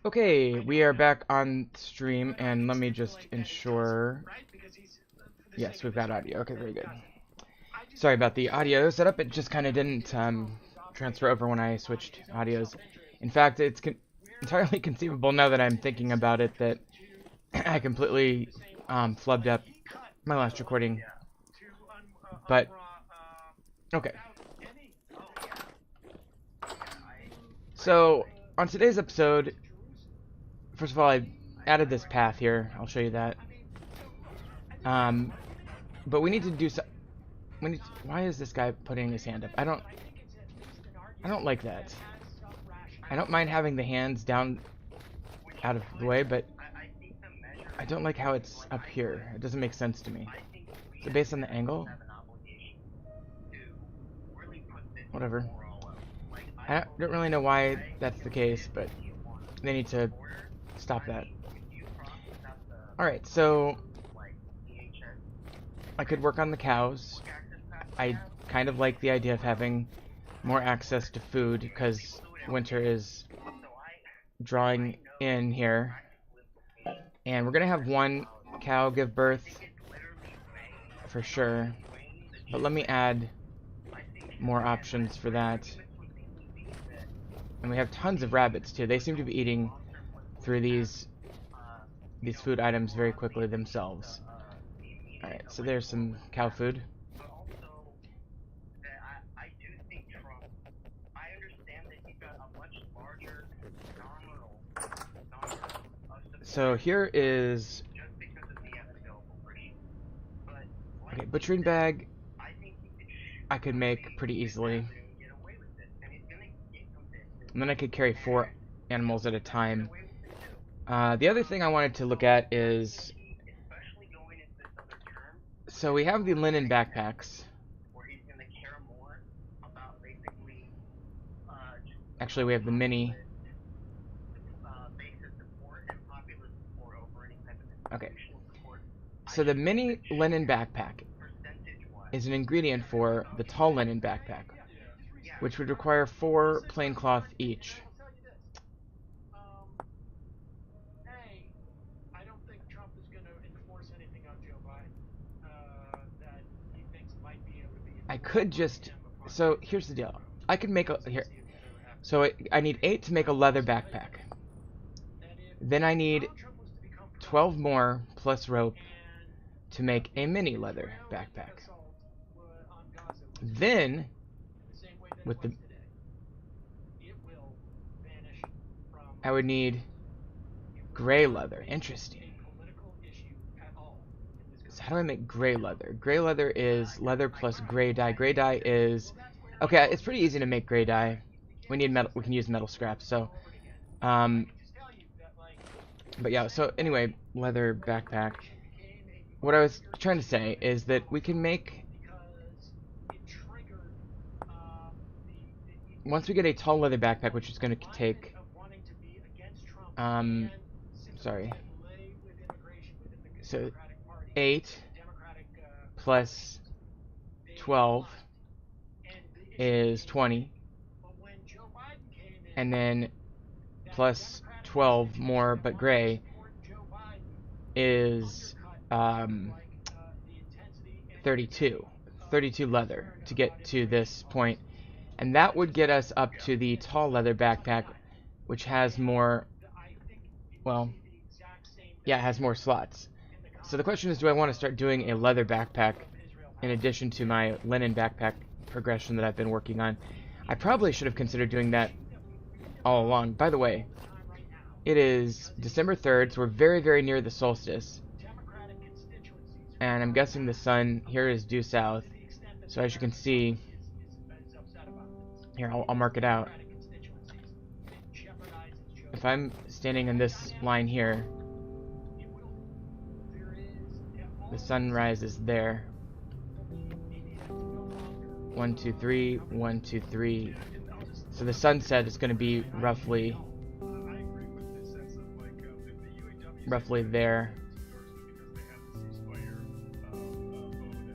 Okay, we are back on stream, and let me just ensure. Yes, we've got audio. Okay, very good. Sorry about the audio setup. It just kind of didn't transfer over when I switched audios. In fact, it's entirely conceivable now that I'm thinking about it that I completely flubbed up my last recording. But okay. So on today's episode, first of all, I added this path here. I'll show you that. But we need to do so. Why is this guy putting his hand up? I don't like that. I don't mind having the hands down out of the way, but I don't like how it's up here. It doesn't make sense to me. Is it based on the angle? Whatever. I don't really know why that's the case, but they need to stop that. Alright, so I could work on the cows. I kind of like the idea of having more access to food because winter is drawing in here. And we're going to have one cow give birth for sure. But let me add more options for that. And we have tons of rabbits too. They seem to be eating through these food items very quickly themselves. Alright, so there's some cow food. So here is... Okay, butchering bag I could make pretty easily. And then I could carry 4 animals at a time. The other thing I wanted to look at is... So we have the linen backpacks. Actually, we have the mini. Okay. So the mini linen backpack is an ingredient for the tall linen backpack, which would require 4 plain cloth each. I could just... So here's the deal. I could make a... Here. So I need 8 to make a leather backpack. Then I need 12 more plus rope to make a mini leather backpack. Then, with the... I would need gray leather. Interesting. So how do I make gray leather? Gray leather is leather plus gray dye. Gray dye is... Okay, it's pretty easy to make gray dye. We need metal. We can use metal scraps. So, but yeah. So anyway, leather backpack. What I was trying to say is that we can make... Once we get a tall leather backpack, which is going to take... Sorry. So, 8 plus 12 is 20. And then plus 12 more, but gray, is 32. 32 leather to get to this point. And that would get us up to the tall leather backpack, which has more... Well, yeah, it has more slots. So the question is, do I want to start doing a leather backpack in addition to my linen backpack progression that I've been working on? I probably should have considered doing that all along. By the way, it is December 3rd, so we're very, very near the solstice. And I'm guessing the sun here is due south. So as you can see, here, I'll mark it out. If I'm standing in this line here, the sunrise is there. 1, 2, 3, 1, 2, 3. So the sunset is going to be roughly there.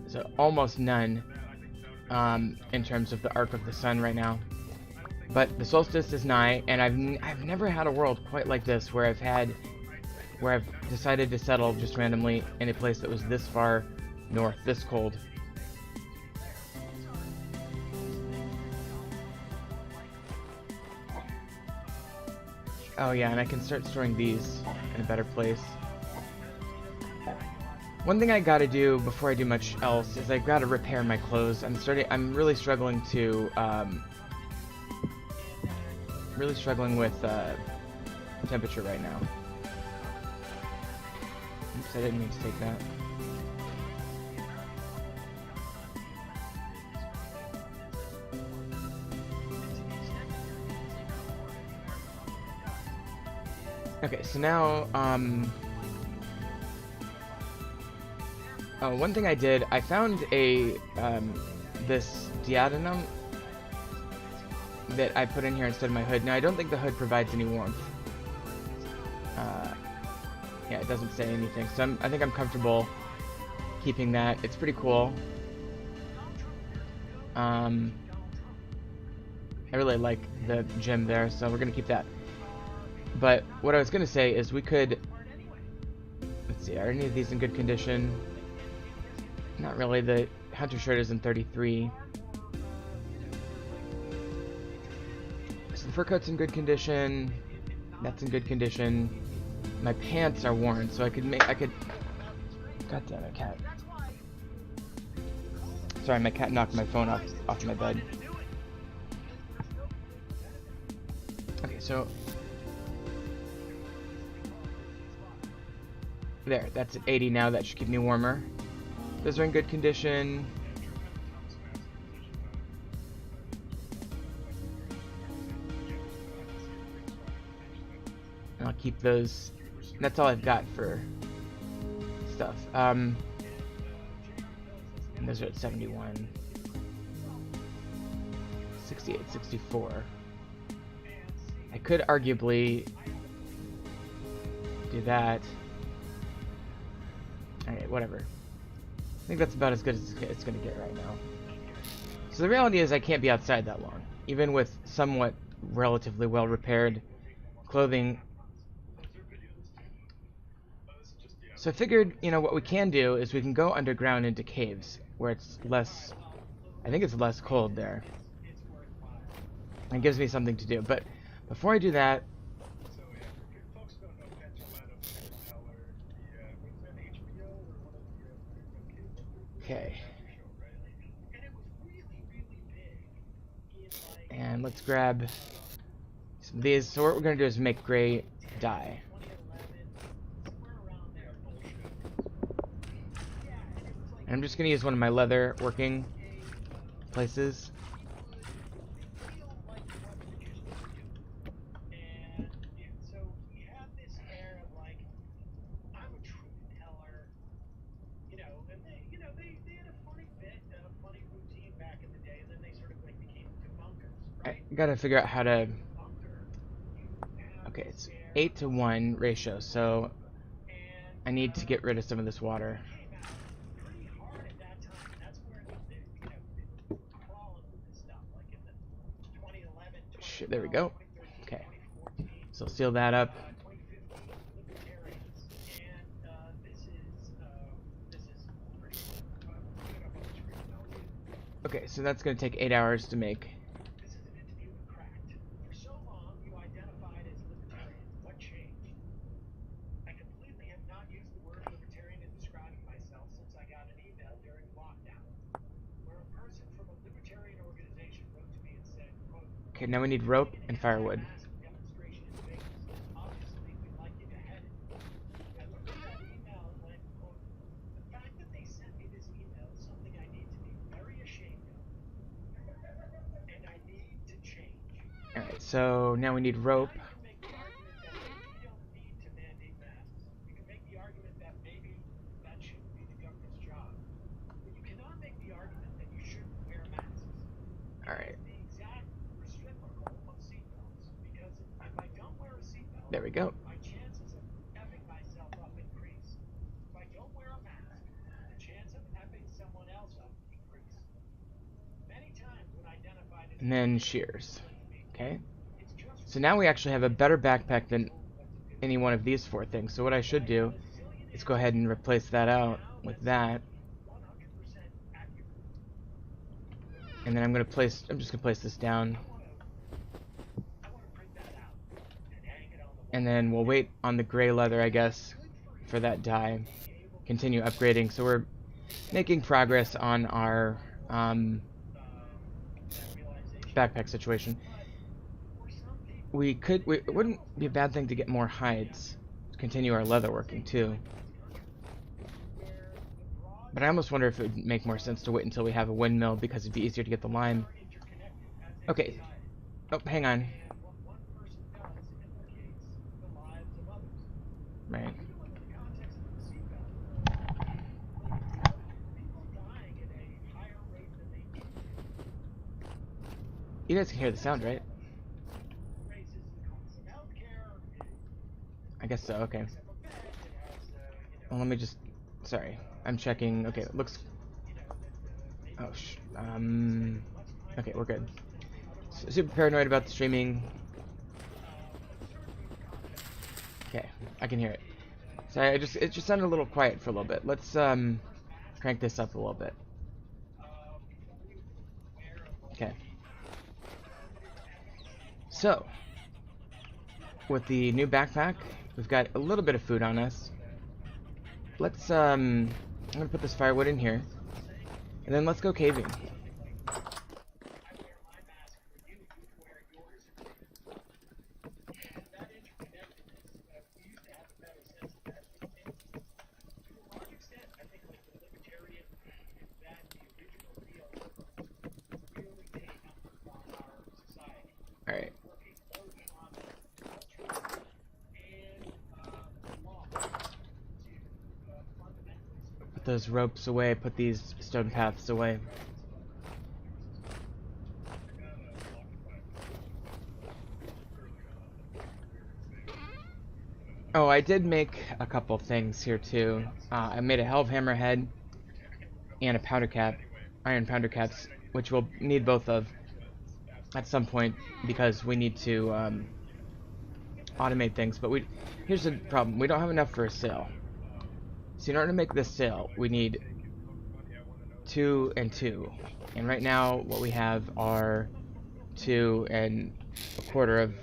So almost none. in terms of the arc of the sun right now. But the solstice is nigh, and I've never had a world quite like this where I've decided to settle just randomly in a place that was this far north, this cold. Oh yeah, and I can start storing these in a better place. One thing I gotta do before I do much else is I gotta repair my clothes. I'm really struggling to, with temperature right now. Oops, I didn't mean to take that. Okay, so now, oh, one thing I did, I found this diadem that I put in here instead of my hood. Now, I don't think the hood provides any warmth. Yeah, it doesn't say anything, so I think I'm comfortable keeping that. It's pretty cool. I really like the gem there, so we're gonna keep that. But what I was gonna say is we could, let's see, are any of these in good condition? Not really. The hunter shirt is in 33. So the fur coat's in good condition. That's in good condition. My pants are worn, so I could. God damn it, cat. Sorry, my cat knocked my phone off my bed. Okay, so there, that's at 80 now. That should keep me warmer. Those are in good condition. And I'll keep those. That's all I've got for stuff. And those are at 71. 68, 64. I could arguably do that. Alright, whatever. I think that's about as good as it's going to get right now. So the reality is I can't be outside that long. Even with somewhat relatively well repaired clothing. So I figured, you know, what we can do is we can go underground into caves where it's less, I think it's less cold there. It gives me something to do. But before I do that, okay. And let's grab some of these. So what we're going to do is make gray dye. And I'm just going to use one of my leather working places. I gotta figure out how to. Okay, it's 8-to-1 ratio, so I need to get rid of some of this water. Shit, there we go. Okay, so seal that up. Okay, so that's gonna take 8 hours to make. Okay, now we need rope and firewood. Alright, so now we need rope. Alright. There we go. and then shears. Okay. So now we actually have a better backpack than any one of these 4 things. So what I should do is go ahead and replace that out with that. And then I'm just gonna place this down. And then we'll wait on the gray leather, I guess, for that dye. Continue upgrading. So we're making progress on our backpack situation. It wouldn't be a bad thing to get more hides to continue our leather working too. But I almost wonder if it would make more sense to wait until we have a windmill, because it'd be easier to get the lime. Okay. Oh, hang on. Right. You guys can hear the sound, right? I guess so, okay. Well, let me just... Sorry. I'm checking... Okay, it looks... Oh, okay, we're good. Super paranoid about the streaming. Okay, I can hear it. Sorry, it just sounded a little quiet for a little bit. Let's, crank this up a little bit. Okay. So, with the new backpack, we've got a little bit of food on us. Let's, I'm gonna put this firewood in here, and then let's go caving. Alright. Put those ropes away, put these stone paths away. Oh, I did make a couple things here too. I made a Helve Hammerhead and a powder cap, iron powder caps, which we'll need both of at some point because we need to automate things. But here's the problem: we don't have enough for a sail. So in order to make this sail, we need 2 and 2. And right now, what we have are 2 and a quarter of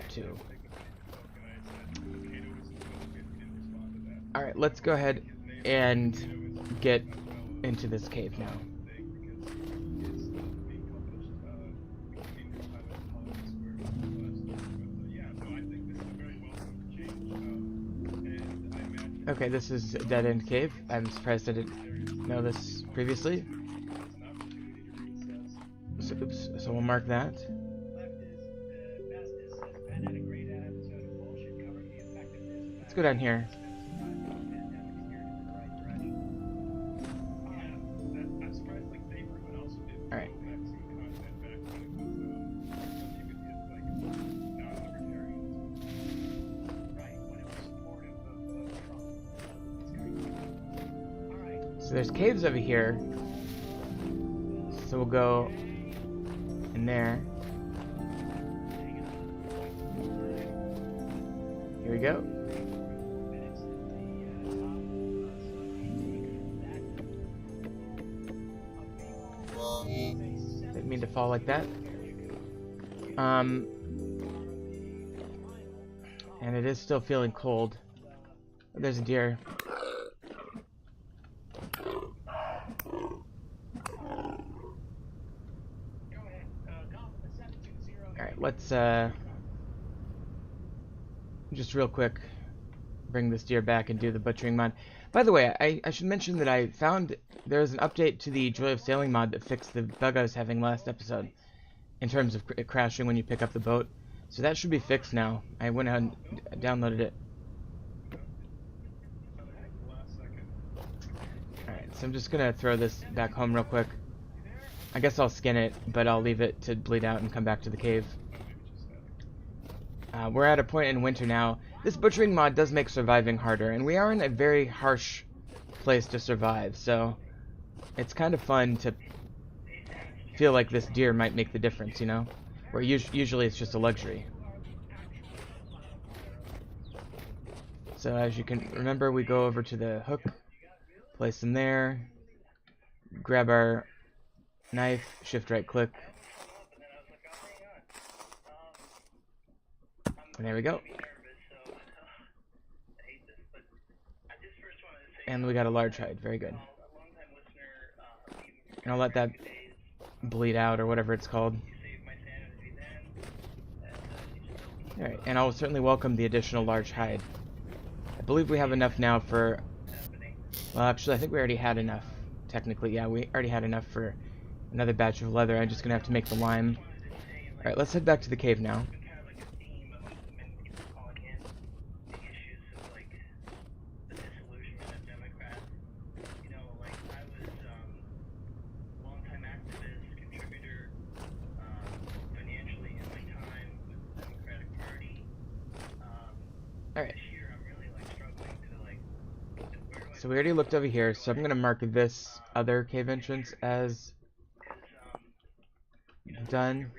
2. Alright, let's go ahead and get into this cave now. Okay, this is a dead-end cave. I'm surprised I didn't know this previously. So, oops, so we'll mark that. Let's go down here. Alright. So there's caves over here. So we'll go in there. Here we go. Didn't mean to fall like that. And it is still feeling cold. There's a deer. Alright, let's just real quick bring this deer back and do the butchering mod. By the way, I should mention that I found there's an update to the Joy of Sailing mod that fixed the bug I was having last episode in terms of it crashing when you pick up the boat. So that should be fixed now. I went ahead and downloaded it. Alright, so I'm just gonna throw this back home real quick. I guess I'll skin it, but I'll leave it to bleed out and come back to the cave. We're at a point in winter now. This butchering mod does make surviving harder, and we are in a very harsh place to survive, so it's kind of fun to feel like this deer might make the difference, you know? Where usually it's just a luxury. So as you can remember, we go over to the hook, place them there, grab our knife, shift right click, and there we go. And we got a large hide, very good. And I'll let that bleed out, or whatever it's called. Alright, and I'll certainly welcome the additional large hide. I believe we have enough now for... Well, actually, I think we already had enough. Technically, yeah, we already had enough for another batch of leather. I'm just going to have to make the lime. Alright, let's head back to the cave now. Alright. So we already looked over here, so I'm going to mark this other cave entrance as done.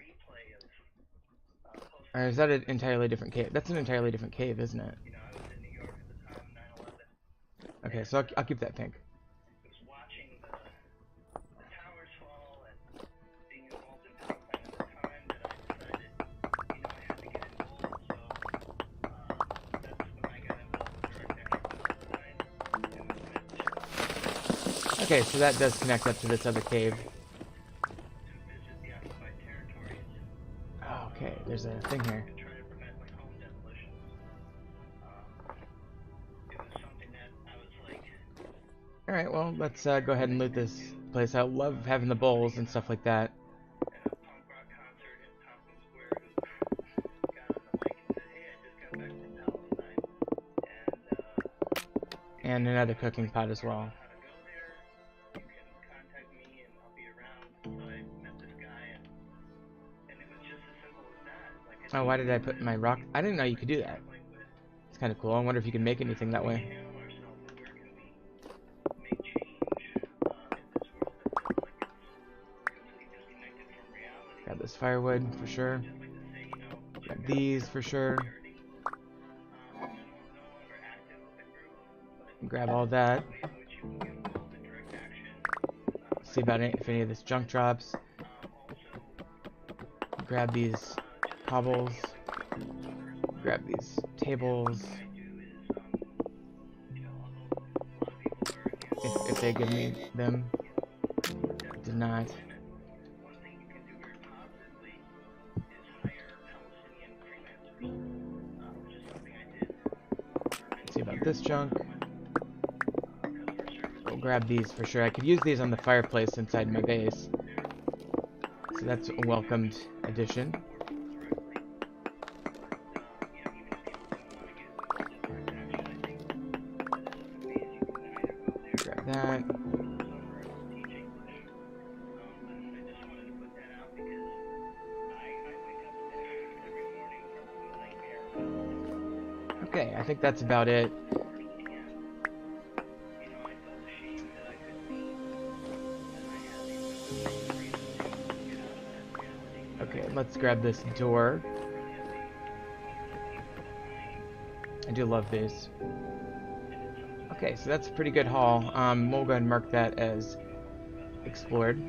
Or is that an entirely different cave? That's an entirely different cave, isn't it? Okay, so I'll keep that pink. Okay, so that does connect up to this other cave. Oh, okay, there's a thing here. Alright, well, let's go ahead and loot this place. I love having the bowls and stuff like that. And another cooking pot as well. Oh, why did I put my rock? I didn't know you could do that. It's kind of cool. I wonder if you can make anything that way. Grab this firewood for sure. Grab these for sure. Grab all that. See about if any of this junk drops. Grab these cobbles. Grab these tables. If they give me them. Did not. Let's see about this junk. We'll grab these for sure. I could use these on the fireplace inside my base. So that's a welcomed addition. Grab that. Okay, I think that's about it. Okay, let's grab this door. I do love these. Okay, so that's a pretty good haul. We'll go ahead and mark that as explored.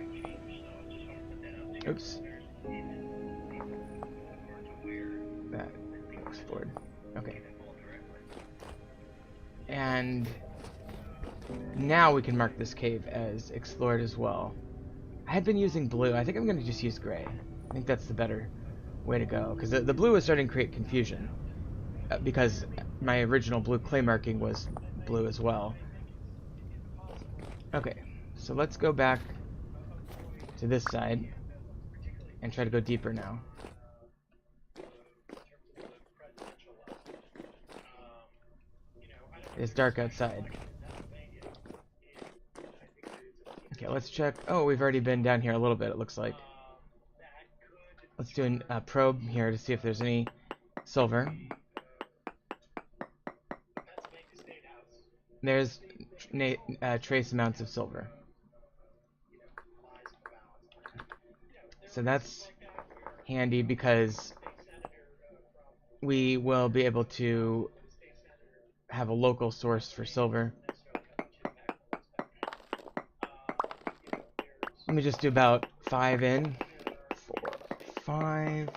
Oops. That explored. Okay. And now we can mark this cave as explored as well. I had been using blue. I think I'm going to just use gray. I think that's the better way to go, because the blue is starting to create confusion, because my original blue clay marking was blue as well. Okay, so let's go back to this side and try to go deeper now. It's dark outside. Okay, let's check. Oh, we've already been down here a little bit, it looks like. Let's do a probe here to see if there's any silver. There's trace amounts of silver. So that's handy because we will be able to have a local source for silver. Let me just do about 5 in. 4, 5.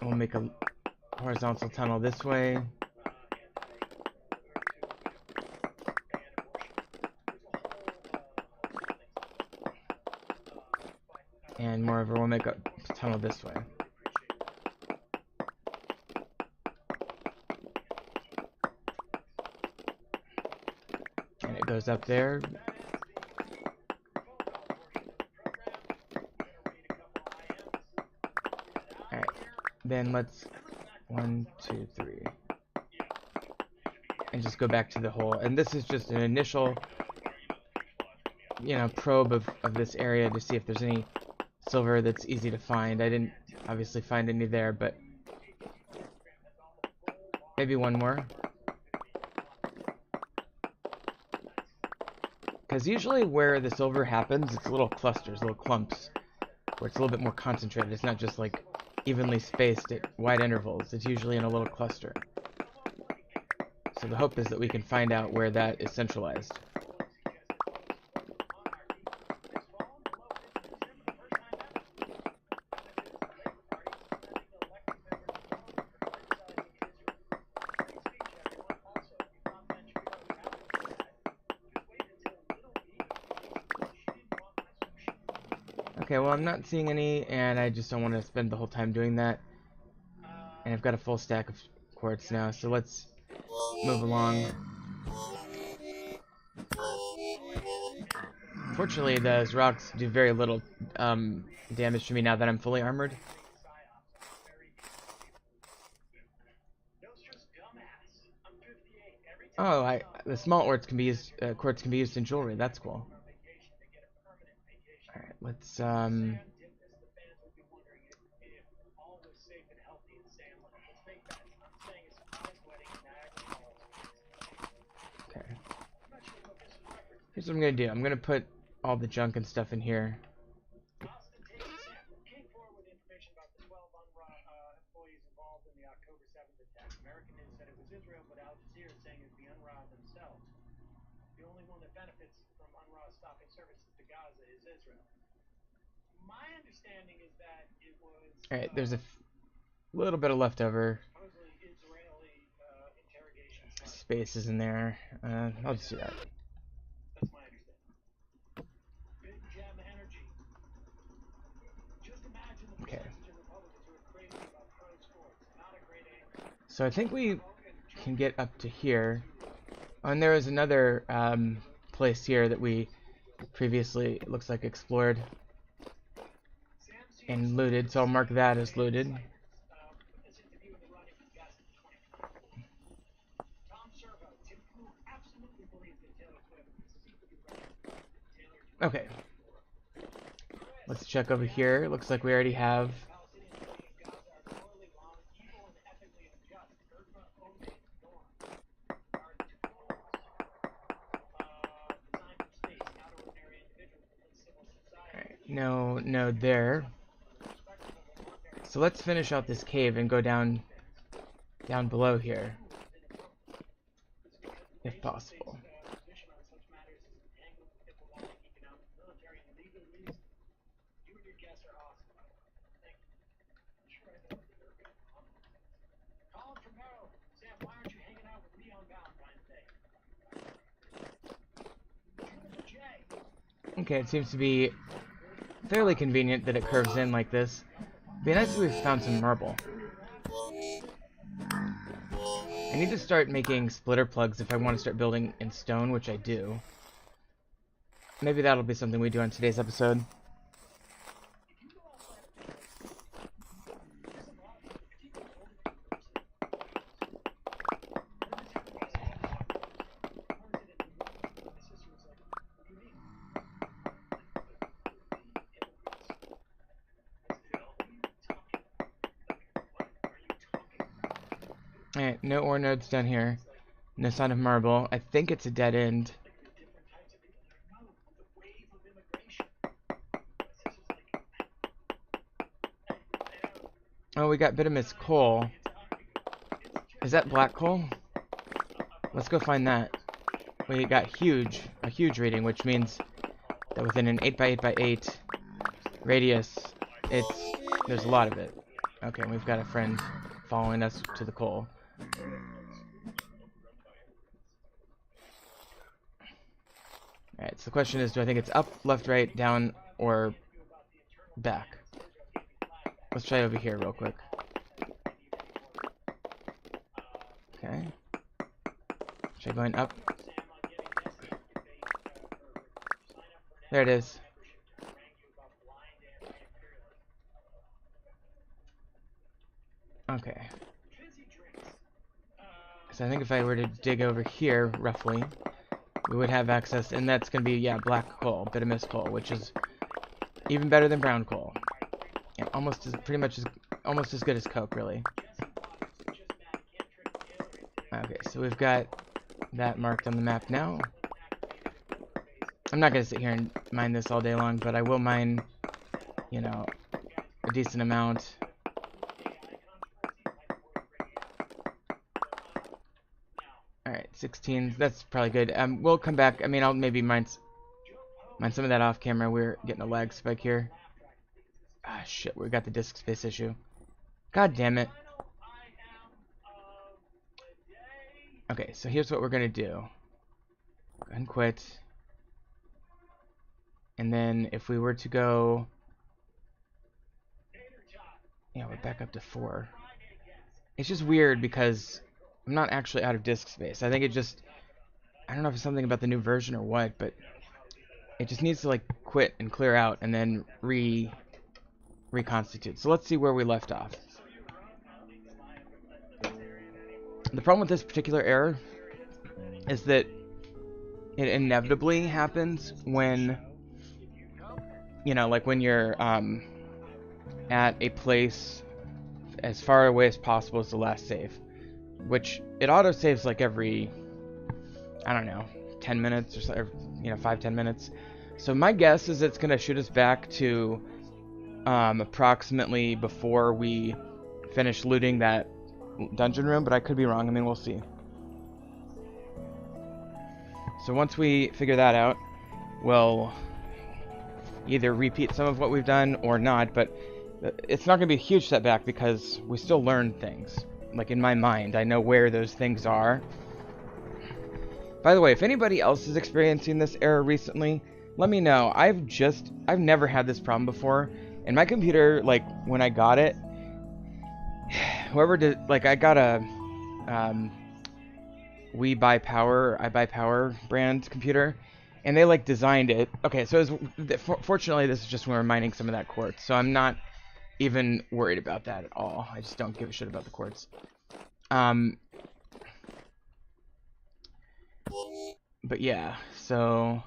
We'll make a horizontal tunnel this way. And moreover, we'll make a tunnel this way. And it goes up there. Alright, then let's 1, 2, 3. And just go back to the hole. And this is just an initial, probe of this area to see if there's any silver that's easy to find. I didn't obviously find any there, but maybe one more. Because usually where the silver happens, it's little clusters, little clumps, where it's a little bit more concentrated. It's not just like evenly spaced at wide intervals. It's usually in a little cluster. So the hope is that we can find out where that is centralized. Okay, well, I'm not seeing any, and I just don't want to spend the whole time doing that. And I've got a full stack of quartz now, so let's move along. Fortunately, those rocks do very little damage to me now that I'm fully armored. Oh, the small quartz can be used in jewelry. That's cool. All right, let's okay. Here's what I'm gonna do. I'm gonna put all the junk and stuff in here. Alright, there's a little bit of leftover spaces in there. I'll just do that. Okay. So I think we can get up to here. Oh, and there was another place here that we previously, it looks like, explored and looted, so I'll mark that as looted. Okay. Let's check over here. Looks like we already have no node there. So let's finish out this cave and go down below here, if possible. Okay, it seems to be fairly convenient that it curves in like this. It'd be nice if we found some marble. I need to start making splitter plugs if I want to start building in stone, which I do. Maybe that'll be something we do on today's episode. Alright, no ore nodes down here. No sign of marble. I think it's a dead end. Oh, we got bituminous coal. Is that black coal? Let's go find that. We got a huge reading, which means that within an 8x8x8 radius, there's a lot of it. Okay, we've got a friend following us to the coal. Alright, so the question is, do I think it's up, left, right, down, or back? Let's try over here real quick. Okay. Try going up. There it is. Okay. So I think if I were to dig over here, roughly, we would have access, and that's going to be, yeah, black coal, bituminous coal, which is even better than brown coal. And almost as good as coke, really. Okay, so we've got that marked on the map now. I'm not going to sit here and mine this all day long, but I will mine, you know, a decent amount. Alright, 16, that's probably good. We'll come back. I mean, I'll maybe mine some of that off camera. We're getting a lag spike here. Ah, shit, we got the disk space issue. God damn it. Okay, so here's what we're gonna do. Go ahead and quit. And then if we were to go... Yeah, we're back up to 4. It's just weird because I'm not actually out of disk space. I think it just... I don't know if it's something about the new version or what, but it just needs to like quit and clear out and then reconstitute. So let's see where we left off. The problem with this particular error is that it inevitably happens when, you know, like when you're at a place as far away as possible as the last save, which it auto saves like every, I don't know, 10 minutes or so, or, you know, 5-10 minutes. So my guess is it's gonna shoot us back to approximately before we finish looting that dungeon room, but I could be wrong. I mean, we'll see. So once we figure that out, we'll either repeat some of what we've done or not, but it's not going to be a huge setback because we still learn things. Like, in my mind, I know where those things are. By the way, if anybody else is experiencing this error recently, let me know. I've never had this problem before, and my computer, like, when I got it, whoever did, like, I got a I Buy Power brand computer, and they like designed it. Okay, so fortunately this is just when we're mining some of that quartz, so I'm not even worried about that at all. I just don't give a shit about the quartz. But yeah, so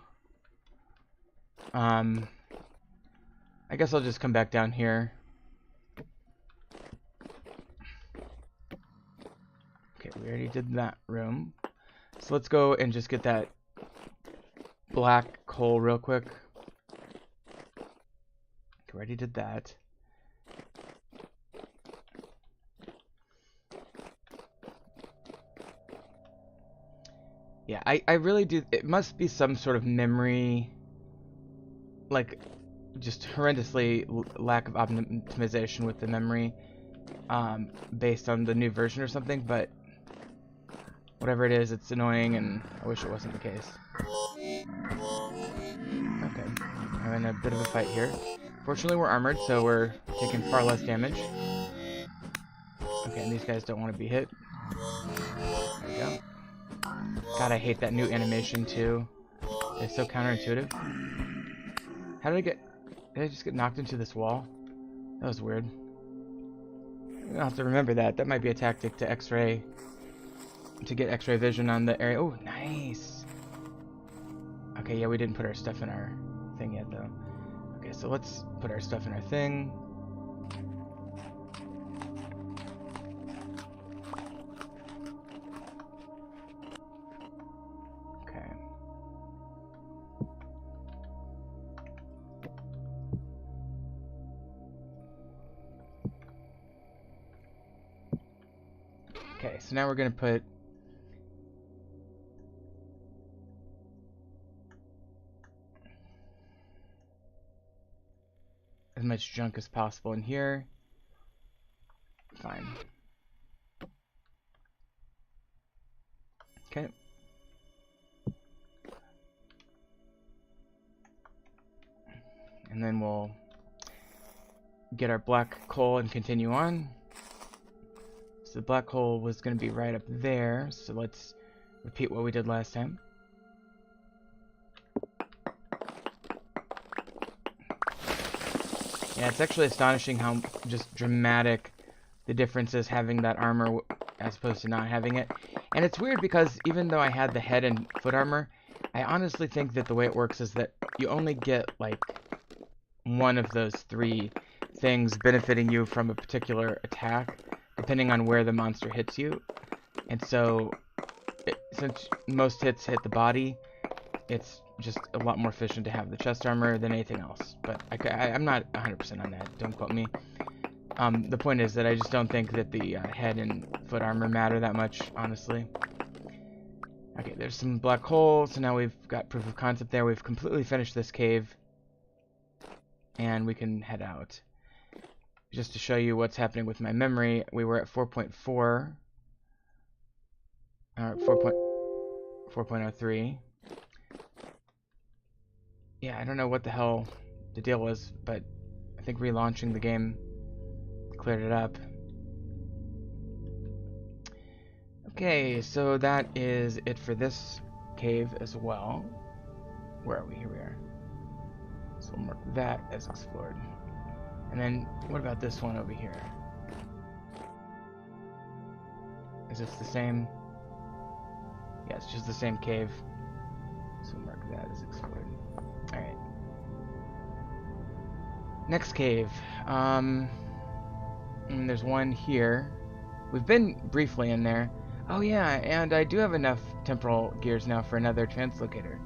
I guess I'll just come back down here. Okay, we already did that room. So let's go and just get that black coal real quick. Okay, already did that. Yeah, I really do. It must be some sort of memory, like, just horrendously lack of optimization with the memory, based on the new version or something, but whatever it is, it's annoying, and I wish it wasn't the case. Okay, having a bit of a fight here. Fortunately, we're armored, so we're taking far less damage. Okay, and these guys don't want to be hit. There we go. God, I hate that new animation, too. It's so counterintuitive. How did I just get knocked into this wall? That was weird. I'll have to remember that. That might be a tactic to X-ray, to get X-ray vision on the area. Oh, nice. Okay, yeah, we didn't put our stuff in our thing yet, though. Okay, so let's put our stuff in our thing. Okay. Okay, so now we're going to put as much junk as possible in here. Fine. Okay. And then we'll get our black coal and continue on. So the black hole was going to be right up there, so let's repeat what we did last time. Yeah, it's actually astonishing how just dramatic the difference is having that armor as opposed to not having it. And it's weird because even though I had the head and foot armor, I honestly think that the way it works is that you only get like one of those three things benefiting you from a particular attack, depending on where the monster hits you. And so, since most hits hit the body, it's just a lot more efficient to have the chest armor than anything else. But I'm not 100% on that, don't quote me. The point is that I just don't think that the head and foot armor matter that much, honestly. Okay, there's some black holes, so now we've got proof of concept there. We've completely finished this cave, and we can head out. Just to show you what's happening with my memory, we were at 4.4, or 4.03. Yeah, I don't know what the hell the deal was, but I think relaunching the game cleared it up. Okay, so that is it for this cave as well. Where are we? Here we are. So we'll mark that as explored. And then, what about this one over here? Is this the same? Yeah, it's just the same cave. So we'll mark that as explored. Alright. Next cave. And there's one here. We've been briefly in there. Oh yeah, and I do have enough temporal gears now for another translocator.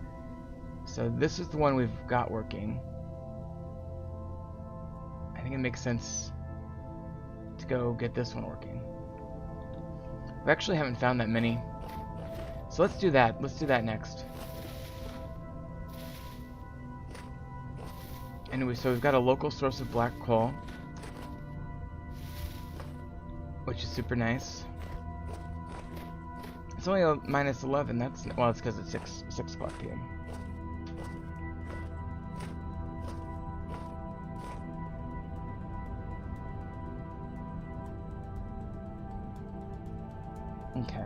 So this is the one we've got working. I think it makes sense to go get this one working. We actually haven't found that many. So let's do that. Let's do that next. Anyway, so we've got a local source of black coal, which is super nice. It's only a minus 11. That's, well, it's because it's 6 o'clock p.m. Okay.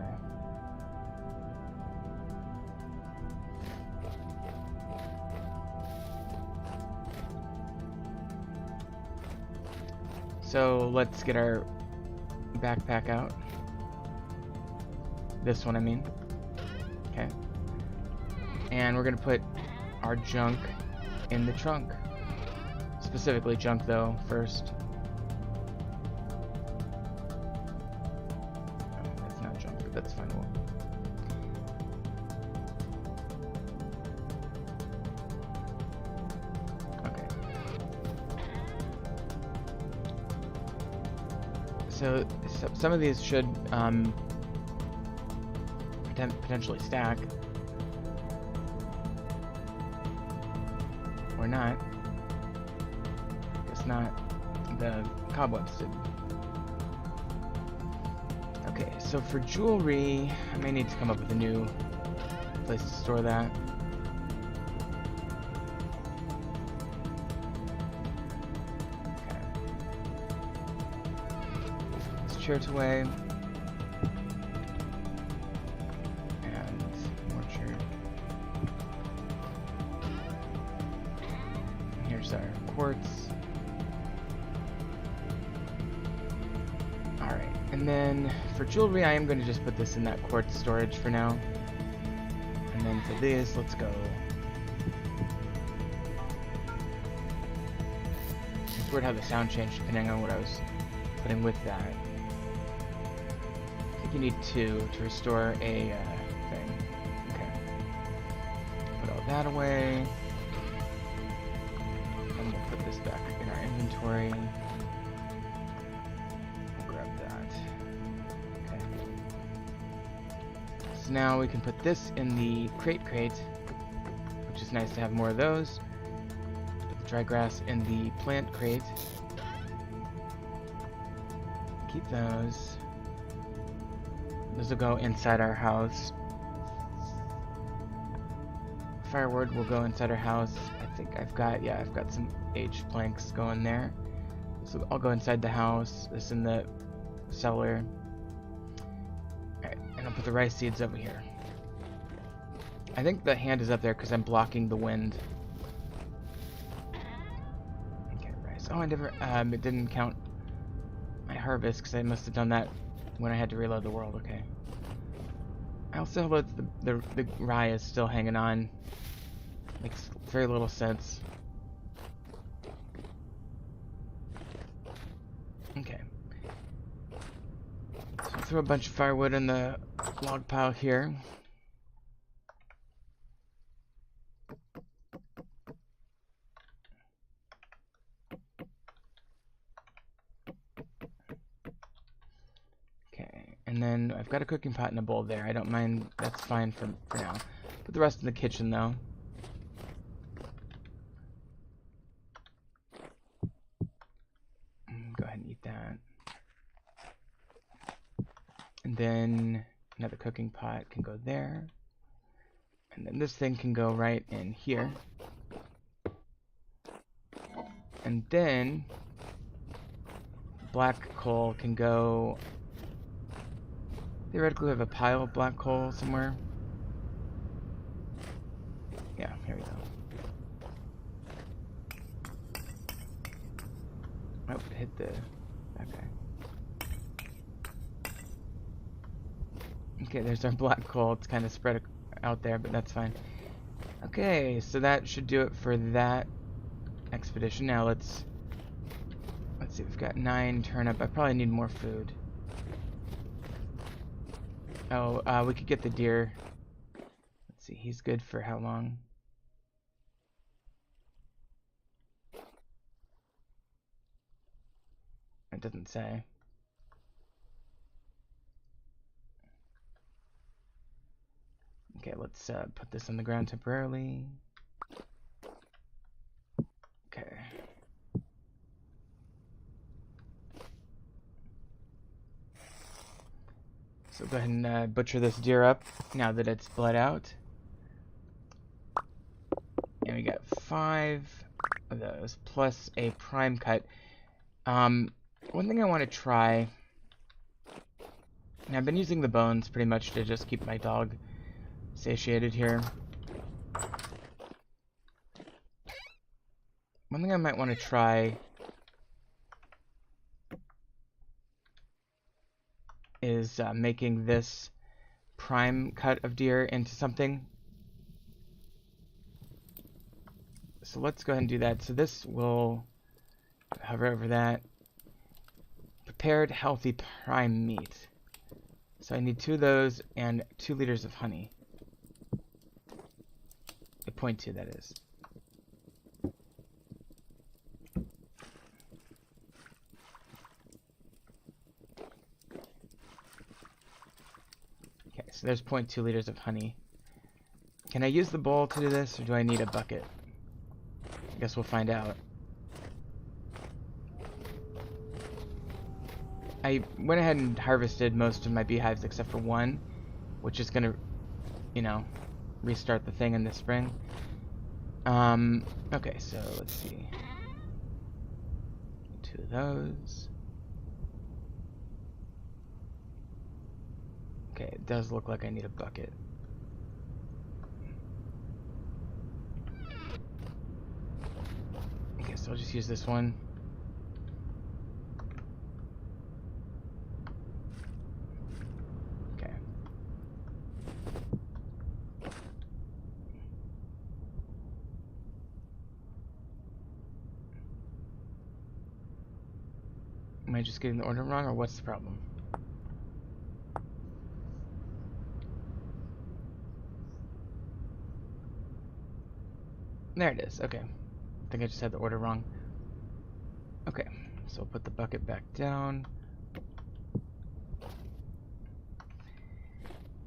So let's get our backpack out. This one, I mean. Okay. And we're gonna put our junk in the trunk. Specifically junk, though, first. Oh, that's not junk, but that's fine. Okay. So some of these should potentially stack, or not. Guess not. The cobwebs did. Okay, so for jewelry, I may need to come up with a new place to store that. Okay. Let's chart away. Our quartz. Alright, and then for jewelry I am going to just put this in that quartz storage for now. And then for these, let's go. It's weird how the sound changed depending on what I was putting with that. I think you need 2 to restore a thing. Okay. Put all that away. Put this back in our inventory. I'll grab that. Okay. so now we can put this in the crate, which is nice to have more of those. Put the dry grass in the plant crate. Keep those. Those will go inside our house. Firewood will go inside our house. I think I've got some aged planks going there. So I'll go inside the house. This in the cellar. Alright, and I'll put the rice seeds over here. I think the hand is up there because I'm blocking the wind. Okay, rice. Oh, I never, it didn't count my harvest because I must have done that when I had to reload the world. Okay. I also hope the rye is still hanging on. Makes very little sense. Okay. So throw a bunch of firewood in the log pile here. Okay, and then I've got a cooking pot and a bowl there. I don't mind, that's fine for now. Put the rest in the kitchen though. Go ahead and eat that. And then another cooking pot can go there. And then this thing can go right in here. And then black coal can go... Theoretically, we have a pile of black coal somewhere. Yeah, here we go. Oh, it hit the... Okay. Okay, there's our black coal. It's kind of spread out there, but that's fine. Okay, so that should do it for that expedition. Now let's see, we've got 9 turnip. I probably need more food. Oh, we could get the deer. Let's see, he's good for how long? It doesn't say. Okay, let's put this on the ground temporarily. Okay. So go ahead and butcher this deer up now that it's bled out. And we got 5 of those, plus a prime cut. One thing I want to try, and I've been using the bones pretty much to just keep my dog satiated here. One thing I might want to try is making this prime cut of deer into something. So let's go ahead and do that. So this will hover over that. Prepared healthy prime meat. So I need 2 of those and 2 liters of honey. 0.2 that is. Okay, so there's 0.2 liters of honey. Can I use the bowl to do this, or do I need a bucket? I guess we'll find out. I went ahead and harvested most of my beehives except for one, which is gonna, you know, restart the thing in the spring. Okay, so let's see. 2 of those. Okay, it does look like I need a bucket. Okay, so I'll just use this one. Okay. Am I just getting the order wrong, or what's the problem? There it is. Okay. I think I just had the order wrong. Okay. So I'll put the bucket back down.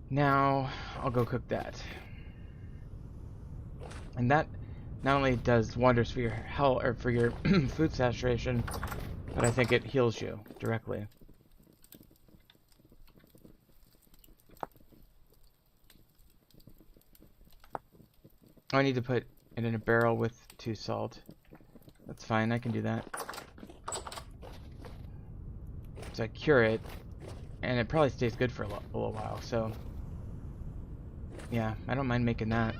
Now, I'll go cook that. And that not only does wonders for your health, or for your food saturation, but I think it heals you directly. I need to put it in a barrel with 2 salt. That's fine, I can do that. So I cure it, and it probably stays good for a little while, so... yeah, I don't mind making that.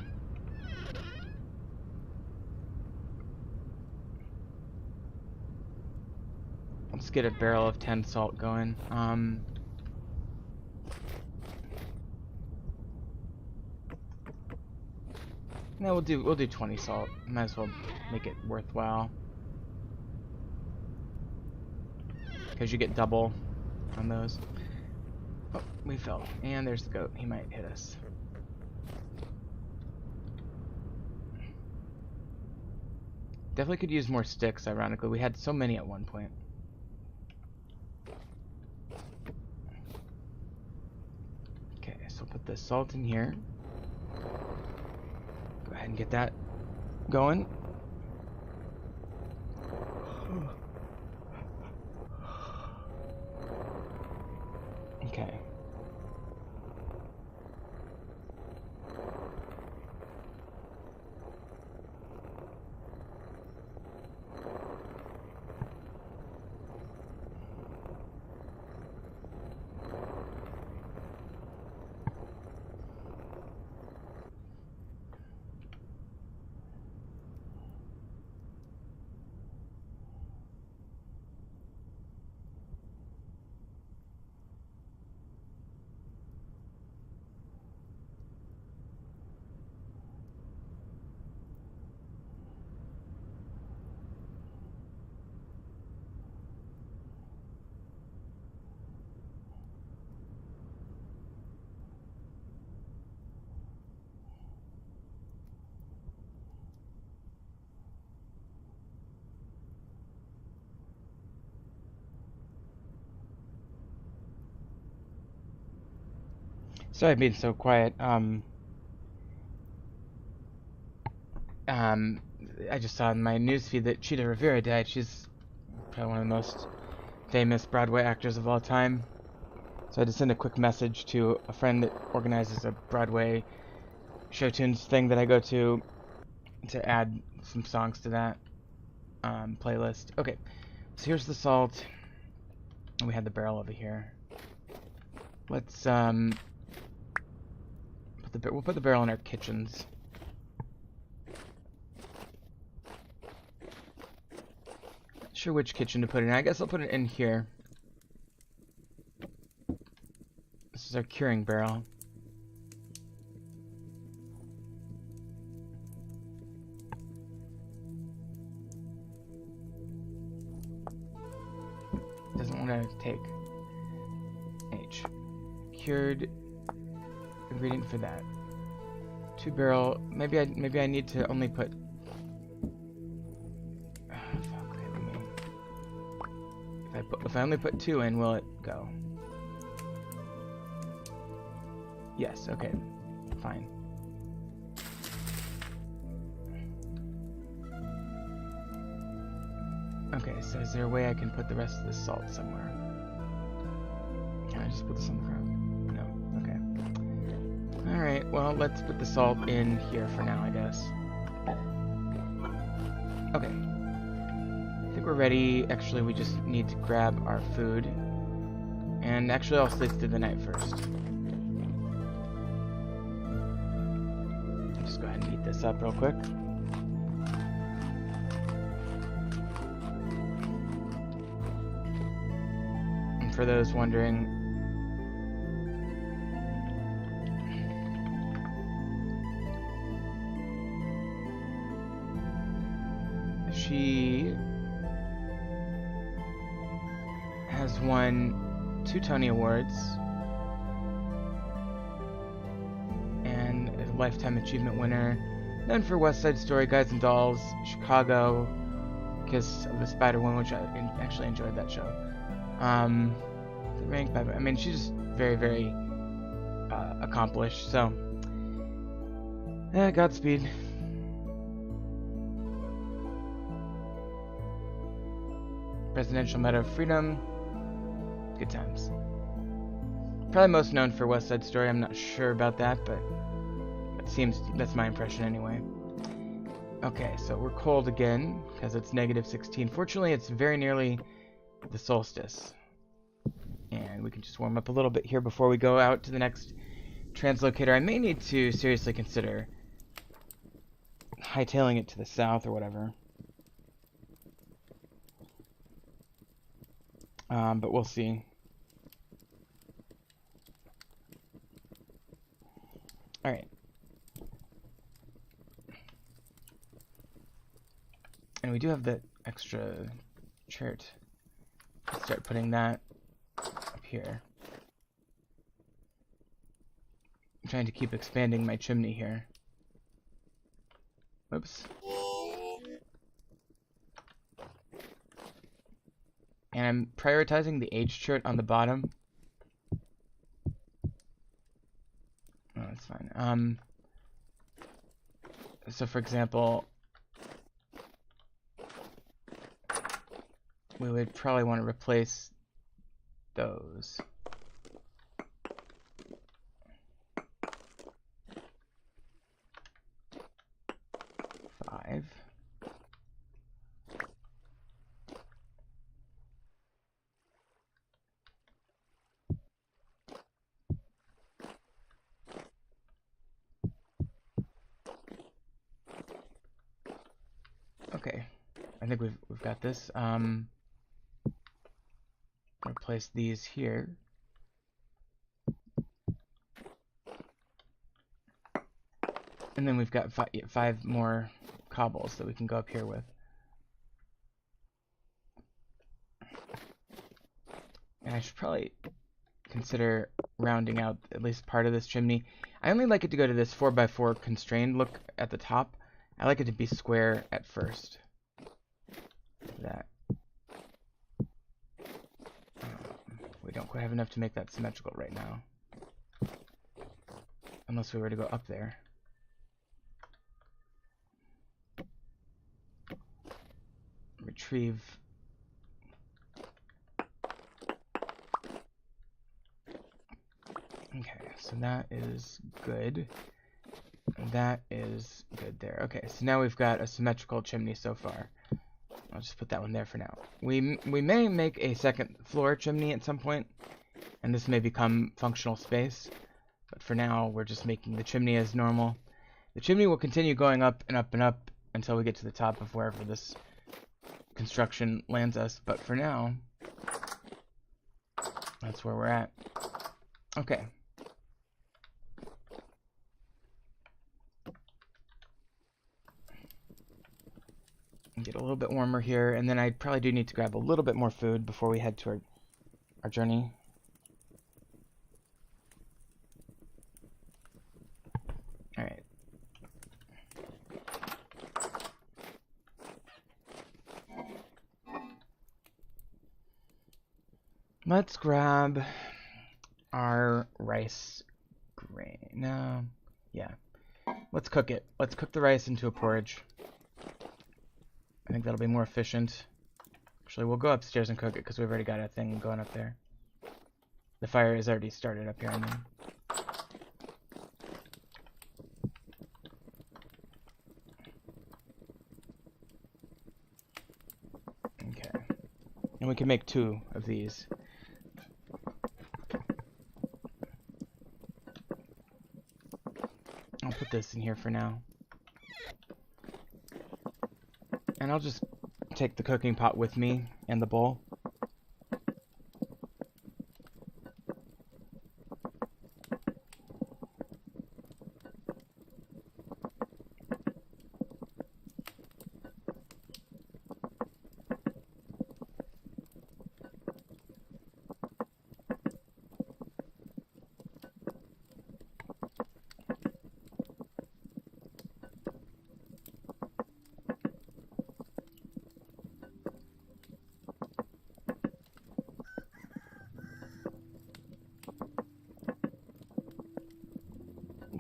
Let's get a barrel of 10 salt going. No, we'll do 20 salt. Might as well make it worthwhile. Because you get double on those. Oh, we fell. And there's the goat. He might hit us. Definitely could use more sticks, ironically. We had so many at one point. Okay, so put the salt in here. Go ahead and get that going. Okay. Sorry I'm being so quiet. I just saw in my newsfeed that Chita Rivera died. She's probably one of the most famous Broadway actors of all time. So I had to send a quick message to a friend that organizes a Broadway show tunes thing that I go to add some songs to that playlist. Okay, so here's the salt. We had the barrel over here. Let's we'll put the barrel in our kitchens. Not sure which kitchen to put it in. I guess I'll put it in here. This is our curing barrel. Doesn't want to take H. Cured ingredient for that. 2 barrel. Maybe I need to only put. Fuck. If I only put 2 in, will it go? Yes. Okay. Fine. Okay. So is there a way I can put the rest of the salt somewhere? Can I just put this on the ground? Alright, well, let's put the salt in here for now, I guess. Okay. I think we're ready. Actually, we just need to grab our food. And actually, I'll sleep through the night first. Just go ahead and eat this up real quick. And for those wondering, she has won 2 Tony Awards and is a Lifetime Achievement winner, known for West Side Story, Guys and Dolls, Chicago, Kiss of the Spider Woman, which I actually enjoyed that show. Ranked by, I mean, she's just very, very accomplish. So, Godspeed. Presidential Medal of Freedom. Good times. Probably most known for West Side Story. I'm not sure about that, but it seems that's my impression anyway. Okay, so we're cold again because it's -16. Fortunately, it's very nearly the solstice. And we can just warm up a little bit here before we go out to the next translocator. I may need to seriously consider hightailing it to the south or whatever. But we'll see. Alright. And we do have the extra chert. Let's start putting that up here. I'm trying to keep expanding my chimney here. Whoops. And I'm prioritizing the H chert on the bottom. Oh, that's fine. So for example, we would probably want to replace those. Okay, I think we've got this. Replace these here. And then we've got five more cobbles that we can go up here with. And I should probably consider rounding out at least part of this chimney. I only like it to go to this 4x4 constrained look at the top. I like it to be square at first. That. We don't quite have enough to make that symmetrical right now. Unless we were to go up there. Retrieve. Okay, so that is good. And that is good there. Okay, so now we've got a symmetrical chimney so far. I'll just put that one there for now. We may make a second floor chimney at some point, and this may become functional space. But for now, we're just making the chimney as normal. The chimney will continue going up and up and up until we get to the top of wherever this construction lands us. But for now, that's where we're at. Okay. Get a little bit warmer here, and then I probably do need to grab a little bit more food before we head to our journey. Alright. Let's grab our rice grain. No. Yeah. Let's cook it. Let's cook the rice into a porridge. I think that'll be more efficient. Actually, we'll go upstairs and cook it because we've already got a thing going up there. The fire is already started up here, I mean. Okay. And we can make 2 of these. I'll put this in here for now. And I'll just take the cooking pot with me and the bowl.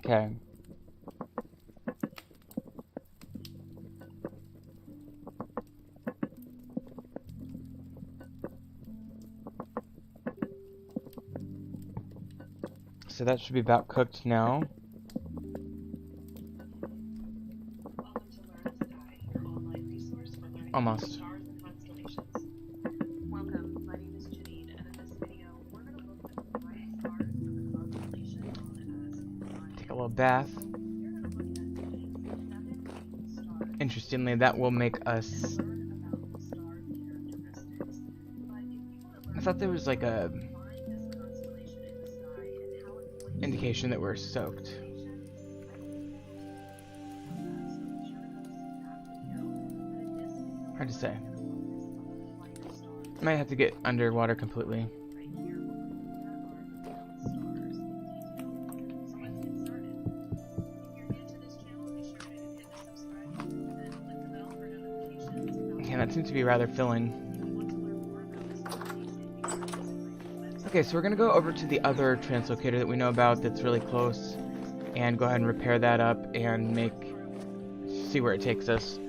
Okay. So that should be about cooked now. Almost. Welcome, my name is Janine, and in this video, we're going to look at the bright stars of the constellation known as Take a little bath. Interestingly, that will make us... I thought there was like a indication that we're soaked. Hard to say. Might have to get underwater completely. Okay, that seems to be rather filling. Okay, so we're gonna go over to the other translocator that we know about that's really close and go ahead and repair that up and see where it takes us.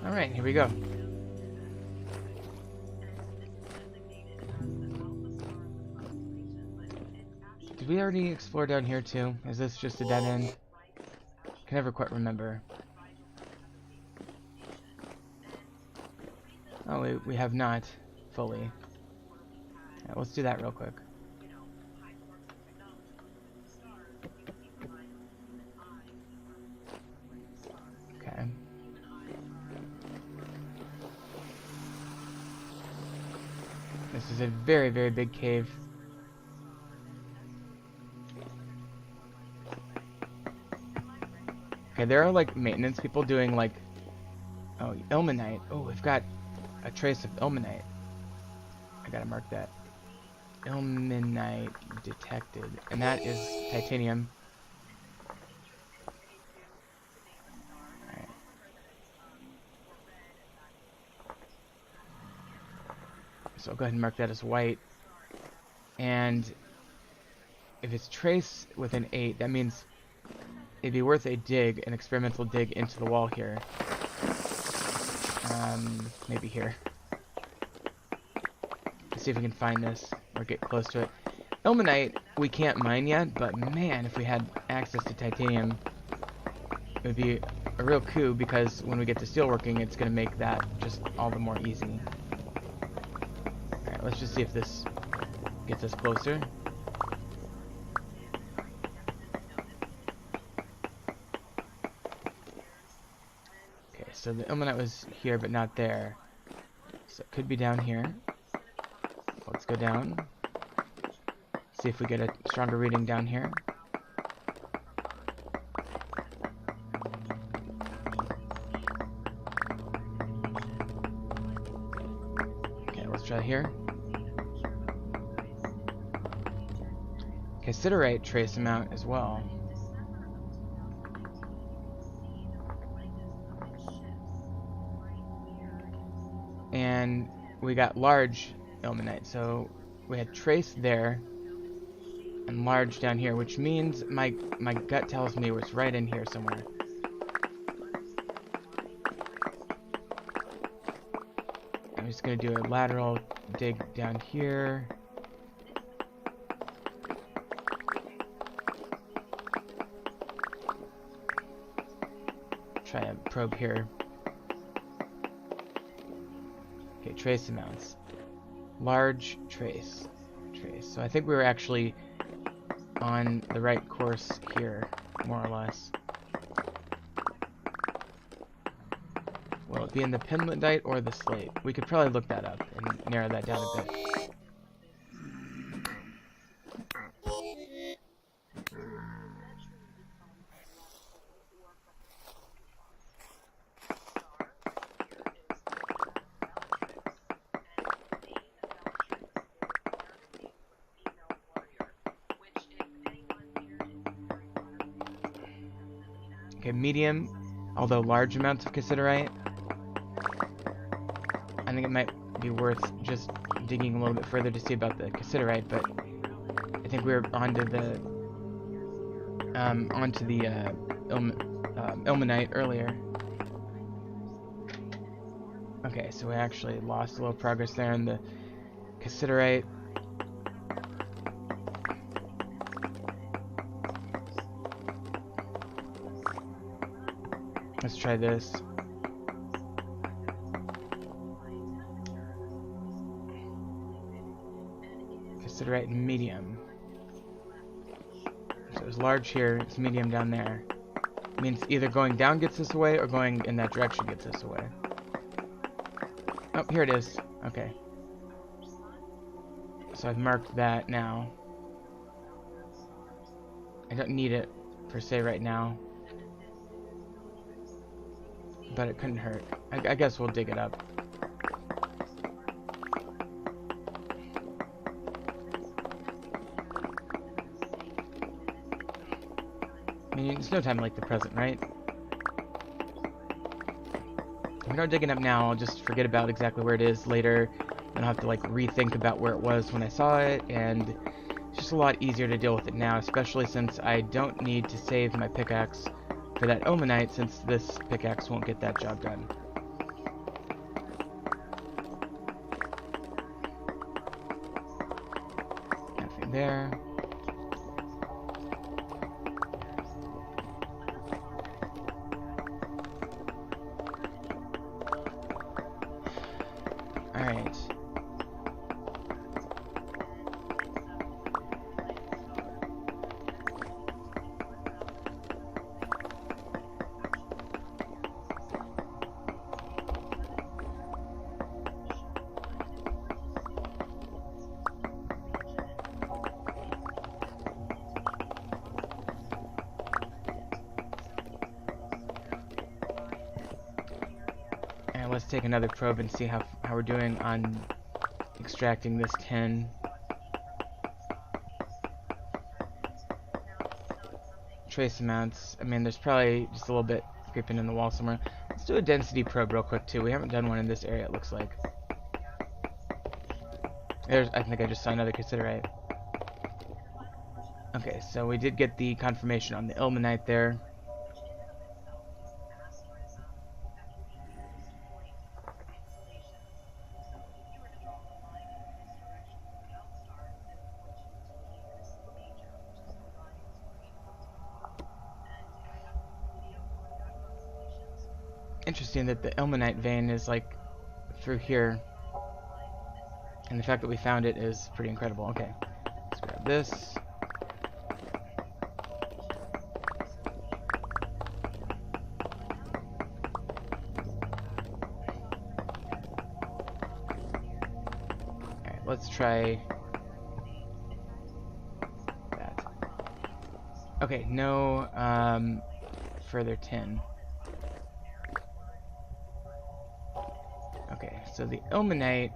Alright, here we go. Did we already explore down here too? Is this just a dead end? Can never quite remember. Oh, we have not fully. Yeah, let's do that real quick. Okay. This is a very, very big cave. Okay, there are like maintenance people doing like... Oh, ilmenite. Oh, we've got a trace of ilmenite. I gotta mark that. Ilmenite detected. And that is titanium. Alright. So I'll go ahead and mark that as white. And if it's trace with an 8, that means it'd be worth a dig, an experimental dig into the wall here. Maybe here. Let's see if we can find this or get close to it. Ilmenite we can't mine yet, but man, if we had access to titanium, it would be a real coup, because when we get to steelworking, it's going to make that just all the more easy. Alright, let's just see if this gets us closer. Okay, so the ilmenite was here, but not there. So it could be down here. Let's go down. See if we get a stronger reading down here. Okay, let's try here. Okay, siderite trace amount as well. And we got large ilmenite, so we had trace there and large down here, which means my gut tells me it's right in here somewhere. I'm just gonna do a lateral dig down here. Try a probe here. Okay, trace amounts. Large trace. So I think we were actually on the right course here, more or less. Will it be in the pinlitite or the slate? We could probably look that up and narrow that down a bit. Okay, medium, although large amounts of cassiterite. I think it might be worth just digging a little bit further to see about the cassiterite, but I think we were onto the ilmenite earlier. Okay, so we actually lost a little progress there in the cassiterite. Let's try this. Cassiterite medium. So it's large here, it's medium down there. It means either going down gets us away or going in that direction gets us away. Oh, here it is. Okay. So I've marked that now. I don't need it per se right now, but it couldn't hurt. I guess we'll dig it up. I mean, it's no time like the present, right? If we don't dig it up now, I'll just forget about exactly where it is later, and I'll have to like rethink about where it was when I saw it, and it's just a lot easier to deal with it now, especially since I don't need to save my pickaxe for that ilmenite, since this pickaxe won't get that job done. Nothing there. Alright. Let's take another probe and see how we're doing on extracting this tin. Trace amounts. I mean, there's probably just a little bit creeping in the wall somewhere. Let's do a density probe real quick too. We haven't done one in this area, it looks like. I think I just saw another cassiterite. Okay, so we did get the confirmation on the ilmenite there. Interesting that the ilmenite vein is like through here, and the fact that we found it is pretty incredible. Okay, let's grab this. Alright, let's try that. Okay, no further tin. Okay, so the ilmenite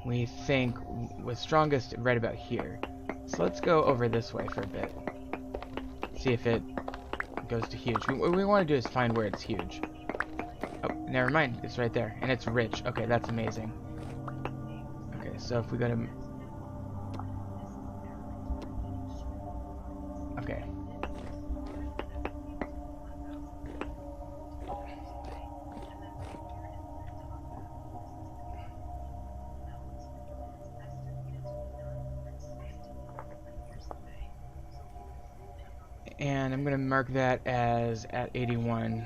we think was strongest right about here. So let's go over this way for a bit. See if it goes to huge. What we want to do is find where it's huge. Oh, never mind. It's right there. And it's rich. Okay, that's amazing. Okay, so if we go to... Okay. And I'm going to mark that as at 81.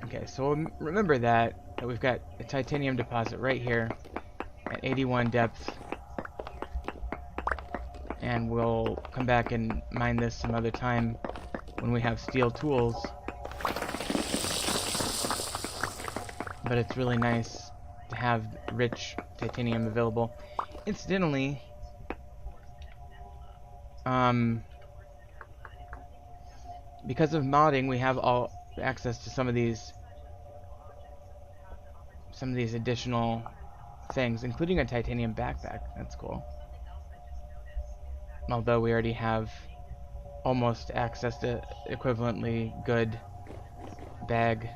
Okay, so we'll remember that we've got a titanium deposit right here at 81 depth. And we'll come back and mine this some other time when we have steel tools. But it's really nice to have rich titanium available. Incidentally, because of modding, we have all access to some of these additional things, including a titanium backpack. That's cool. Although we already have almost accessed a equivalently good bag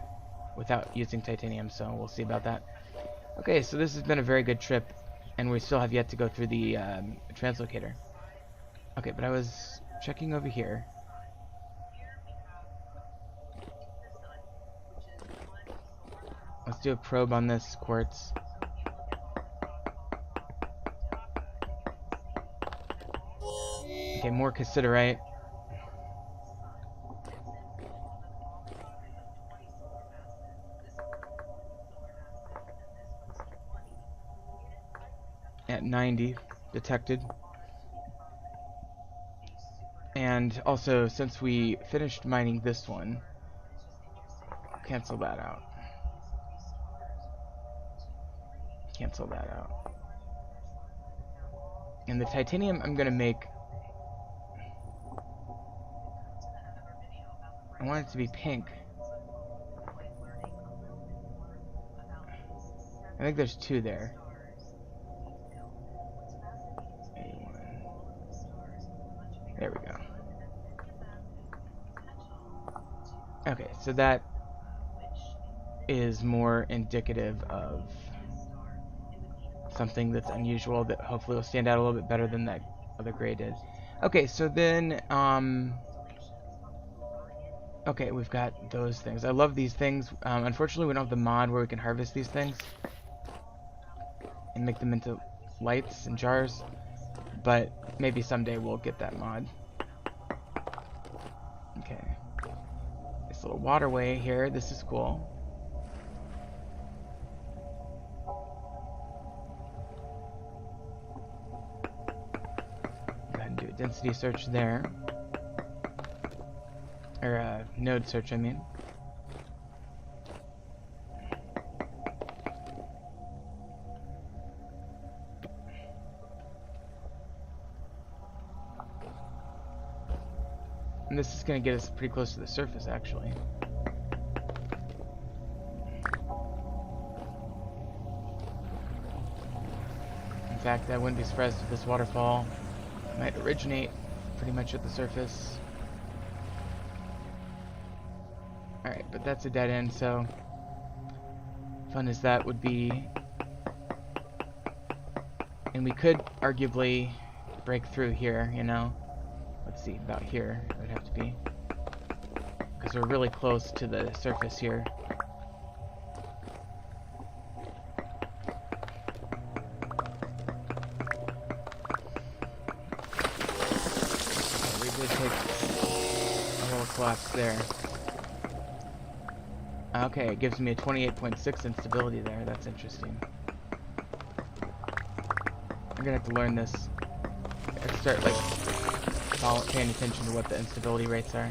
without using titanium, so we'll see about that. Okay, so this has been a very good trip, and we still have yet to go through the translocator. Okay, but I was checking over here. Let's do a probe on this quartz. Okay, more cassiterite. At 90 detected. And also, since we finished mining this one, cancel that out. Cancel that out. And the titanium I'm gonna make, I want it to be pink. I think there's 2 there. 81. There we go. Okay, so that is more indicative of something that's unusual that hopefully will stand out a little bit better than that other gray did. Okay, so then, okay, we've got those things. I love these things. Unfortunately, we don't have the mod where we can harvest these things and make them into lights and jars, but maybe someday we'll get that mod. Okay. This little waterway here, this is cool. Go ahead and do a density search there. Or a node search, I mean. And this is going to get us pretty close to the surface, actually. In fact, I wouldn't be surprised if this waterfall might originate pretty much at the surface. Alright, but that's a dead end, so fun as that would be. And we could arguably break through here, you know. Let's see, about here it would have to be. Because we're really close to the surface here. We did take a little collapse there. Okay, it gives me a 28.6 instability there. That's interesting. I'm gonna have to learn this. I have to start like paying attention to what the instability rates are.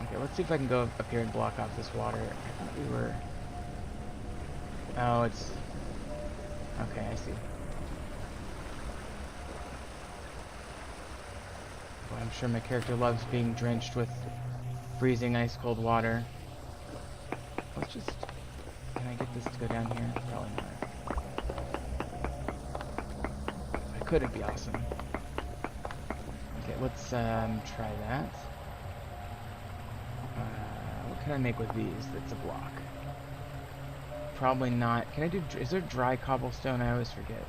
Okay, let's see if I can go up here and block off this water. I thought we were... Oh, it's... Okay, I see. Well, I'm sure my character loves being drenched with freezing ice cold water. Let's just... Can I get this to go down here? Probably not. If I could, it'd be awesome. Okay, let's try that. What can I make with these that's a block? Probably not. Can I do... Is there dry cobblestone? I always forget.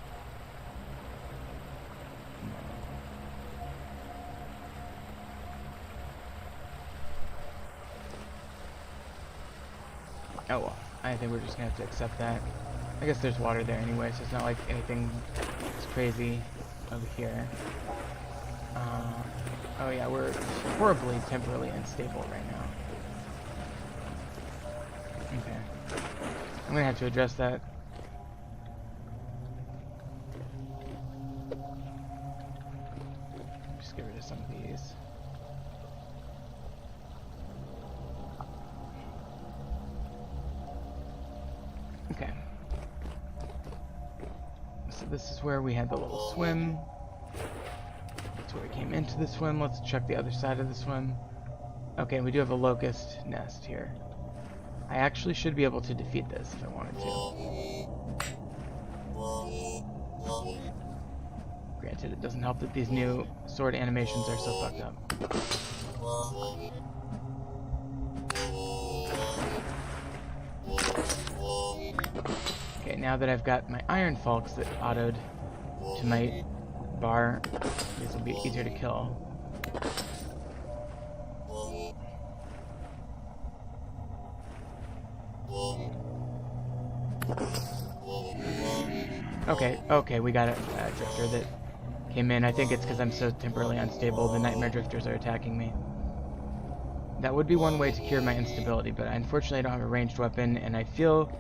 Oh well, I think we're just gonna have to accept that. I guess there's water there anyway, so it's not like anything is crazy over here. Oh yeah, we're horribly temporally unstable right now. Okay. I'm gonna have to address that. Just get rid of some of these. Okay. So this is where we had the little swim. That's where we came into the swim. Let's check the other side of the swim. Okay, we do have a locust nest here. I actually should be able to defeat this if I wanted to. Granted, it doesn't help that these new sword animations are so fucked up. Okay, now that I've got my Iron Falks that autoed to my bar, these will be easier to kill. Okay, we got a drifter that came in. I think it's because I'm so temporarily unstable. The Nightmare Drifters are attacking me. That would be one way to cure my instability, but unfortunately I don't have a ranged weapon, and I feel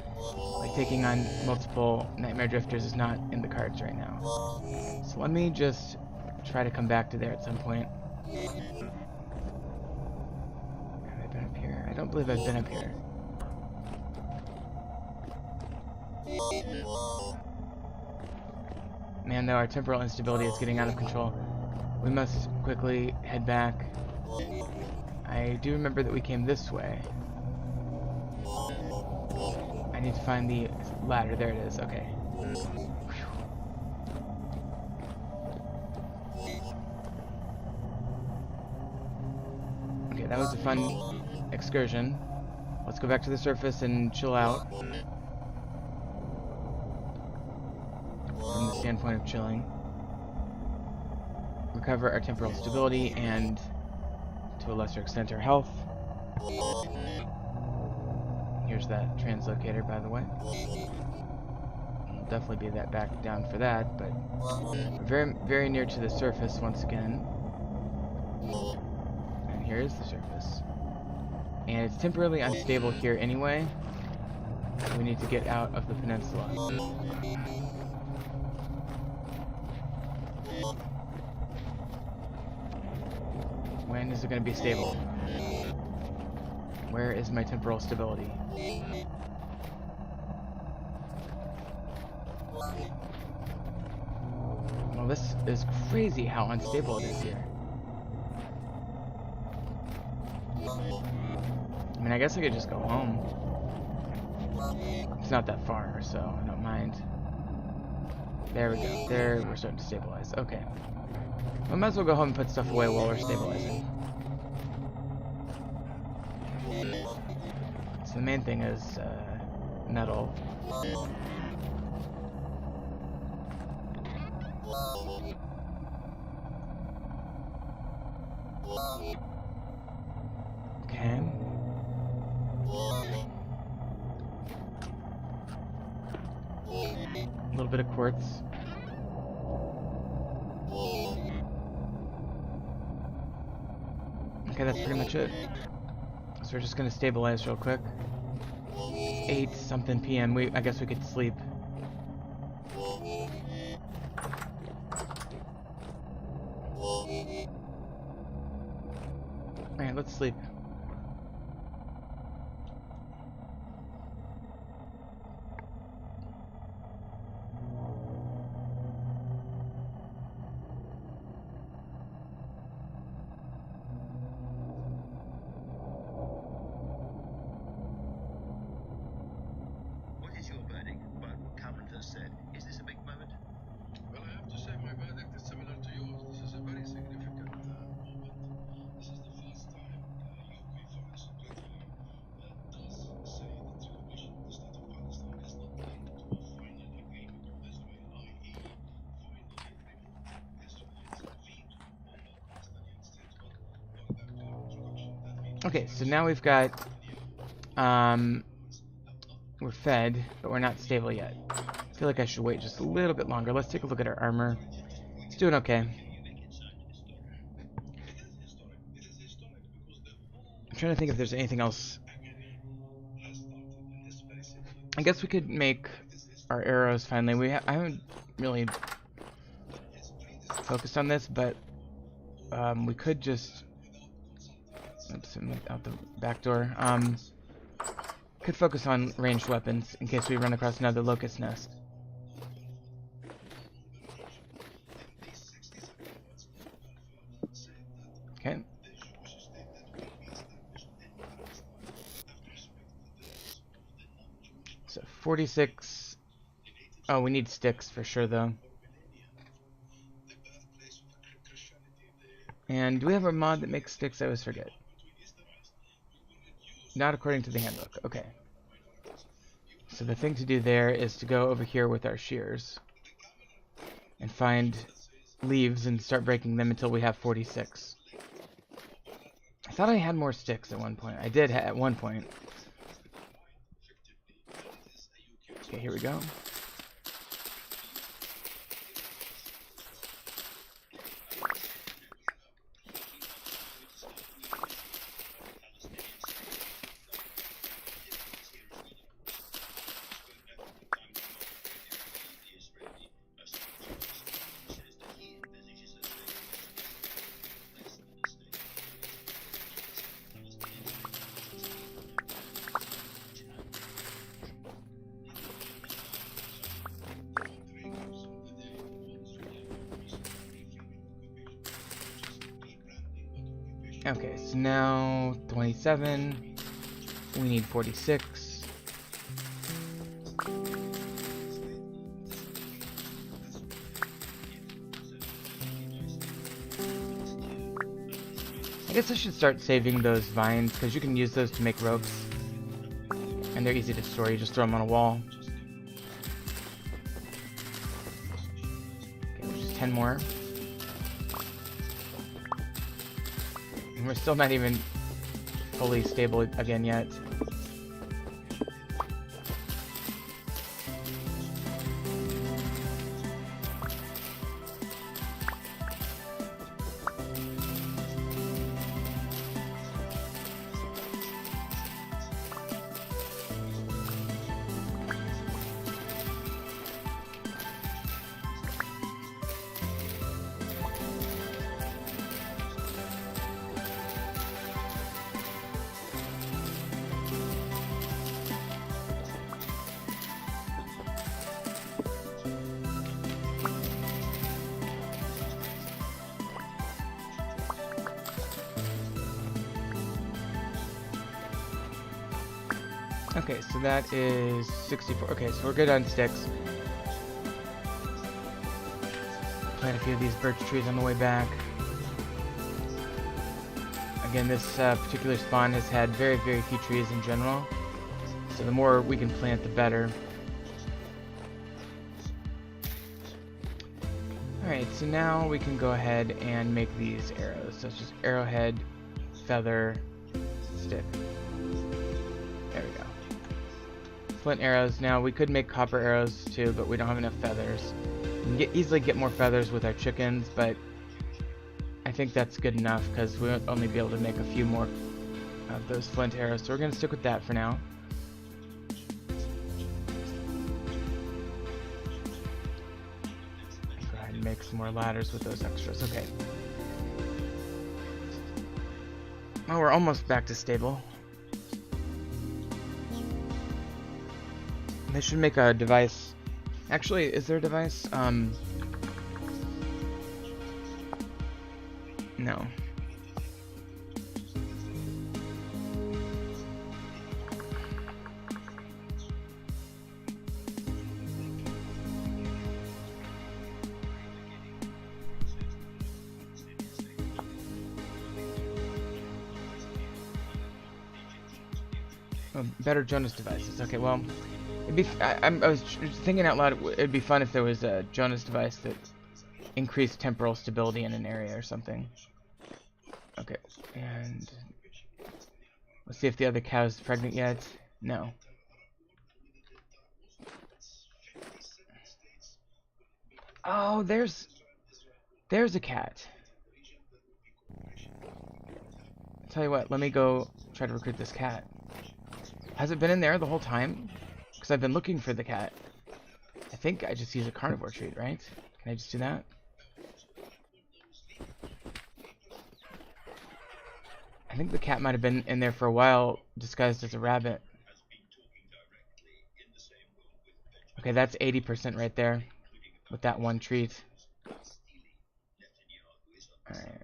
like taking on multiple Nightmare Drifters is not in the cards right now. So let me just try to come back to there at some point. Have I been up here? I don't believe I've been up here. Man, though, our temporal instability is getting out of control. We must quickly head back. I do remember that we came this way. I need to find the ladder. There it is. Okay. Whew. Okay, that was a fun excursion. Let's go back to the surface and chill out. From the standpoint of chilling. Recover our temporal stability and, to a lesser extent, our health. Here's that translocator, by the way. We'll definitely be that back down for that, but we're very, very near to the surface once again. And here is the surface. And it's temporarily unstable here anyway. So we need to get out of the peninsula. When is it going to be stable? Where is my temporal stability? Well, this is crazy how unstable it is here. I mean, I guess I could just go home. It's not that far, so I don't mind. There we go. There, we're starting to stabilize. Okay. We might as well go home and put stuff away while we're stabilizing. So the main thing is metal. Okay. A little bit of quartz. Okay, that's pretty much it. So we're just gonna stabilize real quick. 8 something PM. I guess we could sleep. Alright, let's sleep. Said, is this a big moment? Well, I have to say my verdict is similar to yours. This is a very significant moment. This is the first time UK Foreign Secretary does say that the Commission of the State of Palestine has not come to a final agreement with Israel, i.e. final agreement as to its veto on the Palestinian state. Well, going back to your introduction, that veto. Okay, so now we've got we're fed, but we're not stable yet. I feel like I should wait just a little bit longer. Let's take a look at our armor. It's doing okay. I'm trying to think if there's anything else. I guess we could make our arrows finally. I haven't really focused on this, but we could just oops, out the back door. Could focus on ranged weapons in case we run across another locust nest. Okay. So 46. Oh, we need sticks for sure, though. And do we have a mod that makes sticks? I always forget. Not according to the handbook. Okay. So the thing to do there is to go over here with our shears and find leaves and start breaking them until we have 46. I thought I had more sticks at one point. I did at one point. Okay, here we go. Okay, so now 27. We need 46. I guess I should start saving those vines because you can use those to make ropes. And they're easy to store, you just throw them on a wall. Okay, there's just 10 more. And we're still not even fully stable again yet. Okay, so that is 64. Okay, so we're good on sticks. Plant a few of these birch trees on the way back. Again, this particular spawn has had very, very few trees in general. So the more we can plant, the better. Alright, so now we can go ahead and make these arrows. So it's just arrowhead, feather, stick. There we go. Flint arrows. Now we could make copper arrows too, but we don't have enough feathers. We can easily get more feathers with our chickens, but I think that's good enough because we won't only be able to make a few more of those flint arrows. So we're going to stick with that for now. Go ahead and make some more ladders with those extras. Okay. Oh, we're almost back to stable. They should make a device. Actually, is there a device? No. Oh, better Jonas devices. Okay, well. I was thinking out loud, it'd be fun if there was a Jonas device that increased temporal stability in an area or something. Okay, and let's see if the other cow is pregnant yet. No. Oh, there's a cat. I'll tell you what, let me go try to recruit this cat. Has it been in there the whole time? Because I've been looking for the cat. I think I just use a carnivore treat, right? Can I just do that? I think the cat might have been in there for a while, disguised as a rabbit. Okay, that's 80% right there, with that one treat. Alright.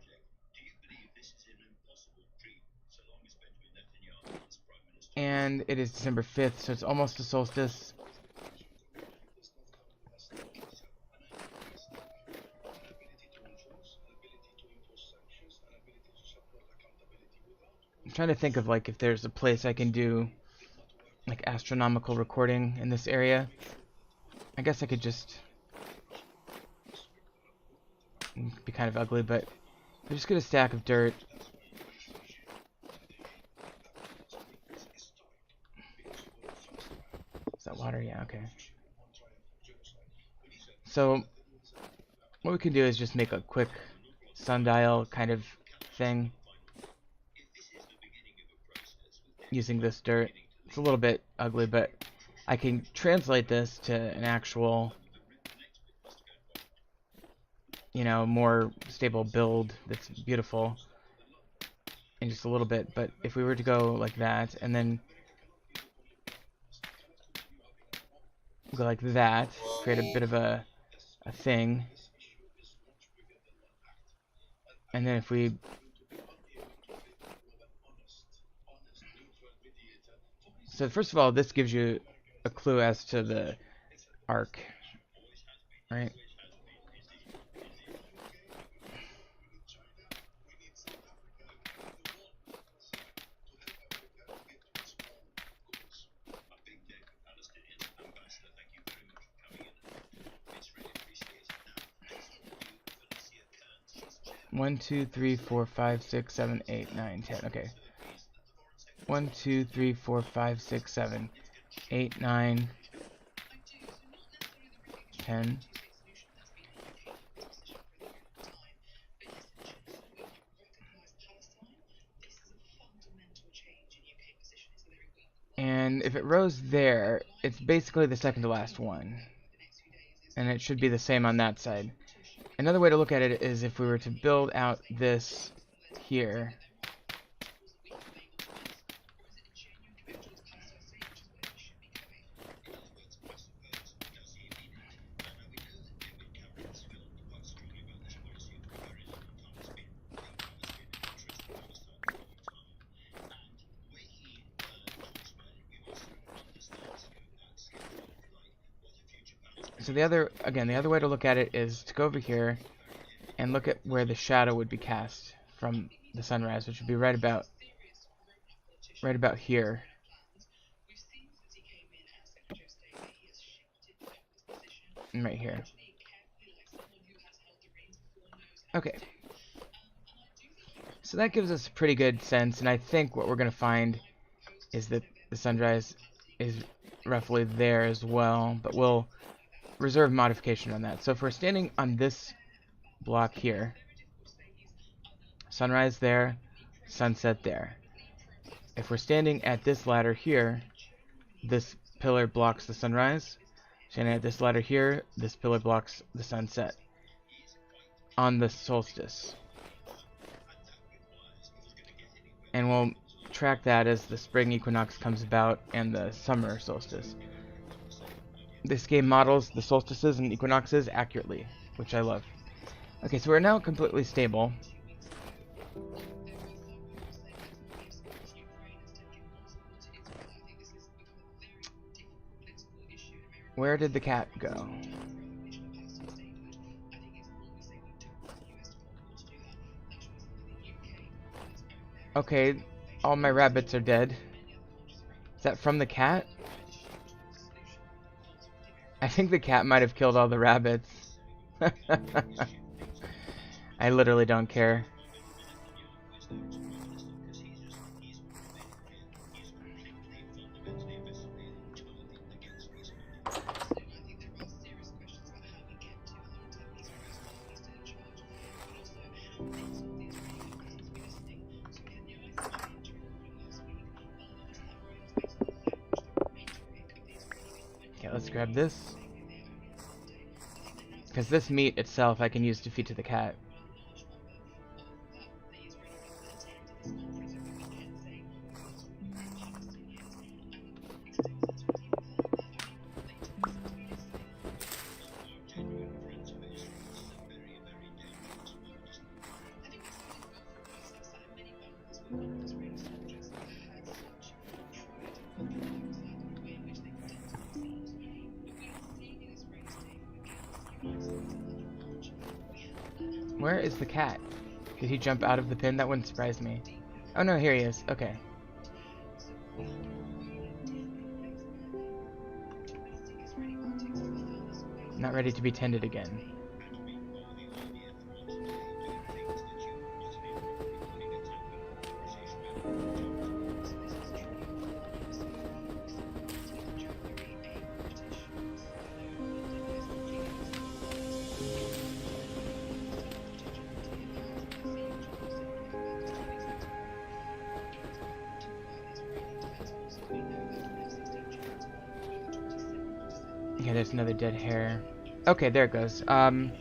And it is December 5th, so it's almost a solstice. trying to think of like if there's a place I can do like astronomical recording in this area. I guess I could just be kind of ugly, but I'm just gonna stack of dirt. Is that water? Yeah, okay. So what we can do is just make a quick sundial kind of thing using this dirt. It's a little bit ugly, but I can translate this to an actual, you know, more stable build that's beautiful in just a little bit. But if we were to go like that and then go like that, create a bit of a thing, and then if we so first of all, this gives you a clue as to the arc, right? One, two, three, 4, 5, 6, 7, 8, 9, 10. Okay. 1, 2, 3, 4, 5, 6, 7, 8, 9, 10. And if it rose there, it's basically the second to last one. And it should be the same on that side. Another way to look at it is if we were to build out this here. So the other way to look at it is to go over here and look at where the shadow would be cast from the sunrise, which would be right about here. And right here. Okay. So that gives us a pretty good sense, and I think what we're going to find is that the sunrise is roughly there as well, but we'll reserve modification on that. So if we're standing on this block here, sunrise there, sunset there. If we're standing at this ladder here, this pillar blocks the sunrise. Standing at this ladder here, this pillar blocks the sunset on the solstice. And we'll track that as the spring equinox comes about and the summer solstice. This game models the solstices and equinoxes accurately, which I love. Okay, so we're now completely stable. Where did the cat go? Okay, all my rabbits are dead. Is that from the cat? I think the cat might have killed all the rabbits. I literally don't care. Okay, let's grab this. Because this meat itself I can use to feed to the cat. Where is the cat? Did he jump out of the pin? That wouldn't surprise me. Oh no, here he is. Okay. Not ready to be tended again. Okay, there's another dead hare. Okay, there it goes. I'm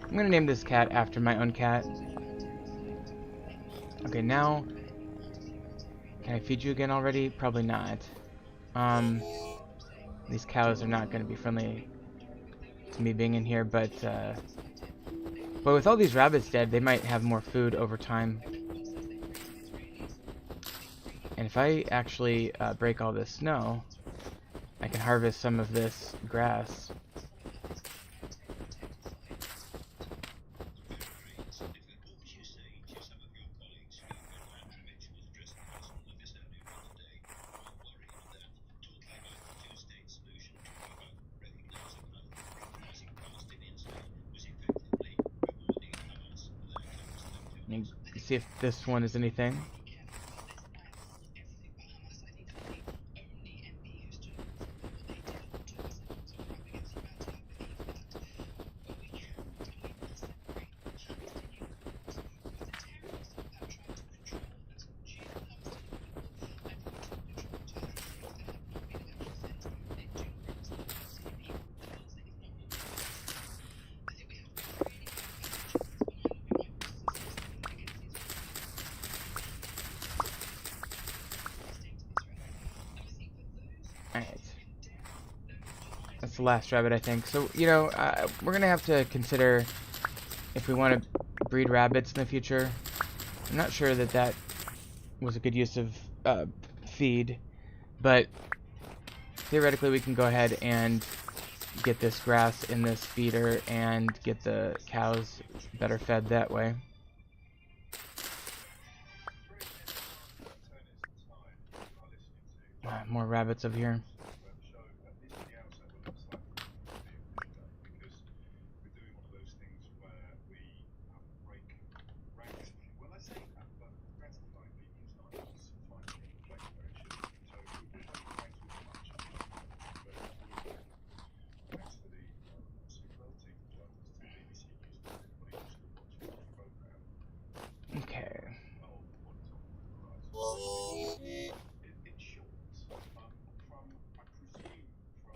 gonna name this cat after my own cat. Okay, now... Can I feed you again already? Probably not. These cows are not gonna be friendly to me being in here, but with all these rabbits dead, they might have more food over time. And if I actually break all this snow, I can harvest some of this grass. And see if this one is anything. Alright. That's the last rabbit, I think. So, you know, we're gonna have to consider if we want to breed rabbits in the future. I'm not sure that that was a good use of feed, but theoretically we can go ahead and get this grass in this feeder and get the cows better fed that way. More rabbits over here. Okay.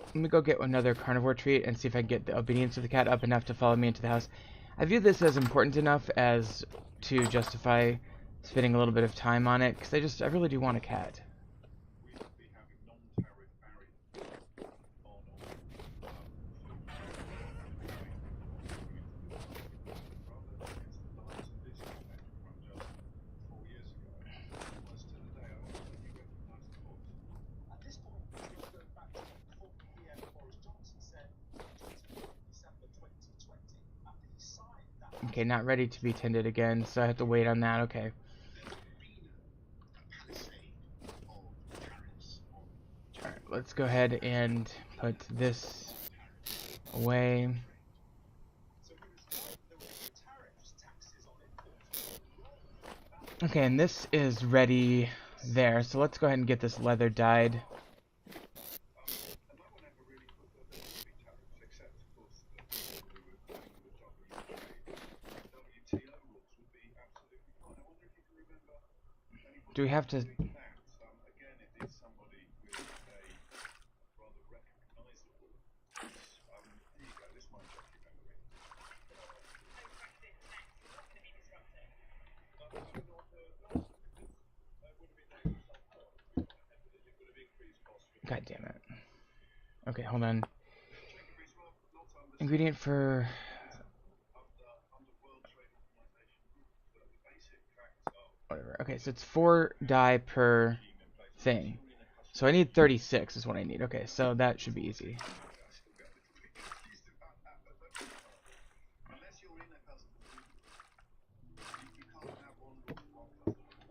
Let me go get another carnivore treat and see if I can get the obedience of the cat up enough to follow me into the house. I view this as important enough as to justify spending a little bit of time on it, because I really do want a cat. Okay, not ready to be tended again, so I have to wait on that. Okay. Alright, let's go ahead and put this away. Okay, and this is ready there, so let's go ahead and get this leather dyed. Do we have to... God damn it. Okay, hold on. Ingredient for... Whatever. Okay, so it's 4 dye per thing. So I need 36 is what I need. Okay, so that should be easy.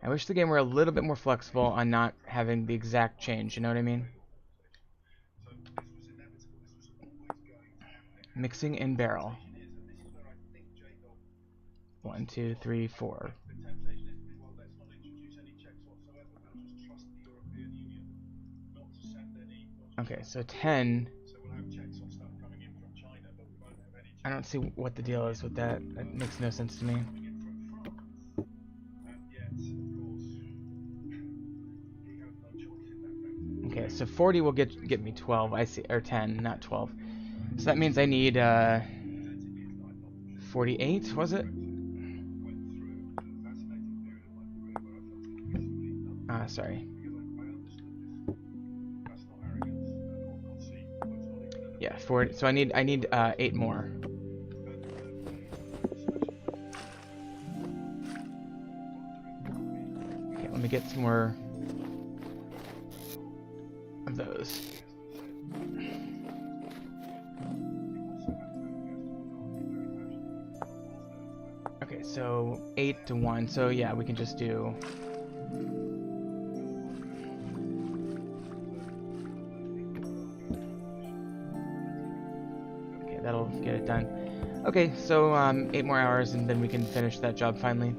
I wish the game were a little bit more flexible on not having the exact change, you know what I mean? Mixing in barrel. 1, 2, 3, 4. Okay, so 10. I don't see what the deal is with that. That makes no sense to me. Okay, so 40 will get me 12. I see, or 10, not 12. So that means I need 48, was it? Sorry. Yeah, 40. So I need 8 more. Okay, let me get some more of those. Okay, so 8 to 1. So yeah, we can just do. Okay, that'll get it done. Okay, so 8 more hours and then we can finish that job finally.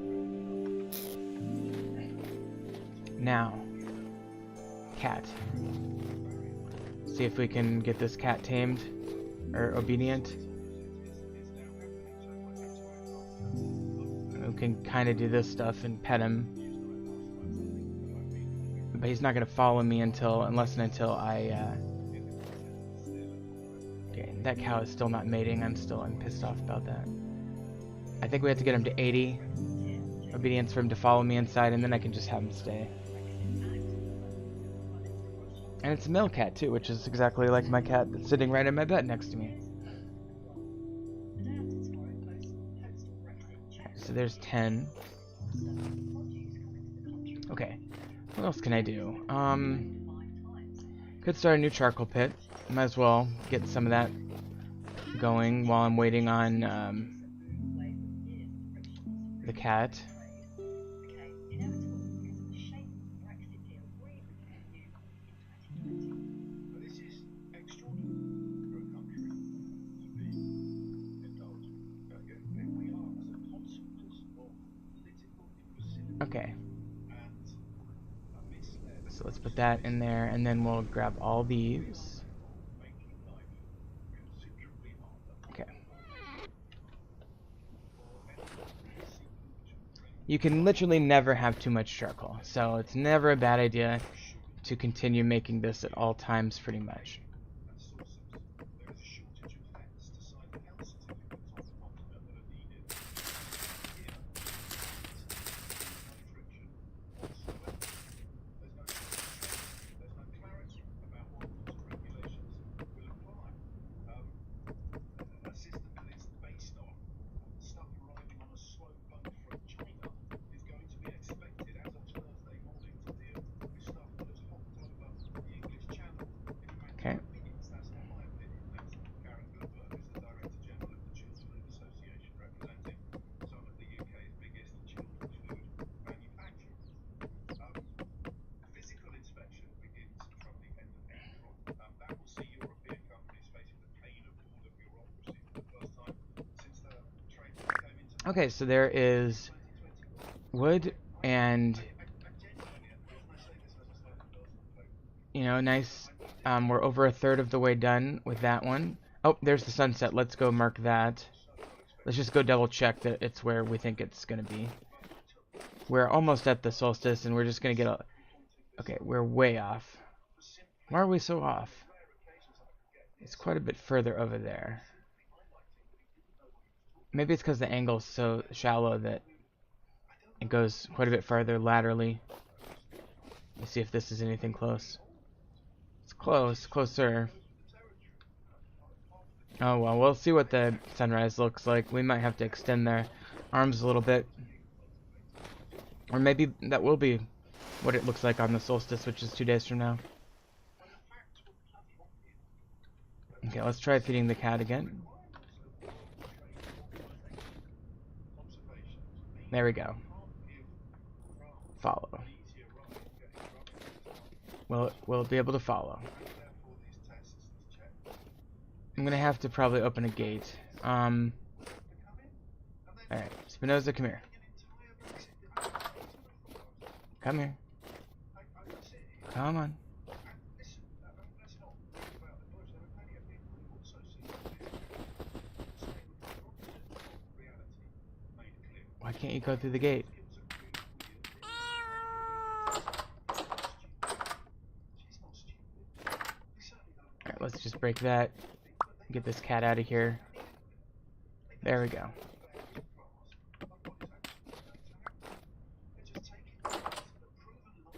Now, cat. See if we can get this cat tamed or obedient. We can kind of do this stuff and pet him, but he's not gonna follow me unless and until I. Okay, that cow is still not mating. I'm pissed off about that. I think we have to get him to 80 obedience for him to follow me inside, and then I can just have him stay. And it's a male cat too, which is exactly like my cat that's sitting right in my bed next to me. So there's 10. Okay, what else can I do? Could start a new charcoal pit. Might as well get some of that going while I'm waiting on the cat. Okay. So let's put that in there, and then we'll grab all these. Okay. You can literally never have too much charcoal, so it's never a bad idea to continue making this at all times, pretty much. Okay. Okay, so there is wood and, you know, nice. We're over a third of the way done with that one. Oh, there's the sunset. Let's go mark that. Let's just go double check that it's where we think it's gonna be. We're almost at the solstice, and we're just gonna get a. Okay, we're way off. Why are we so off? It's quite a bit further over there. Maybe it's because the angle's so shallow that it goes quite a bit farther laterally. Let's see if this is anything close. It's close, closer. Oh well, we'll see what the sunrise looks like. We might have to extend their arms a little bit. Or maybe that will be what it looks like on the solstice, which is 2 days from now. Okay, let's try feeding the cat again. There we go. follow? Will it be able to follow? I'm gonna have to probably open a gate. Alright, Spinoza, come here. Come here. Come on. Why can't you go through the gate? Alright, let's just break that. Get this cat out of here. There we go.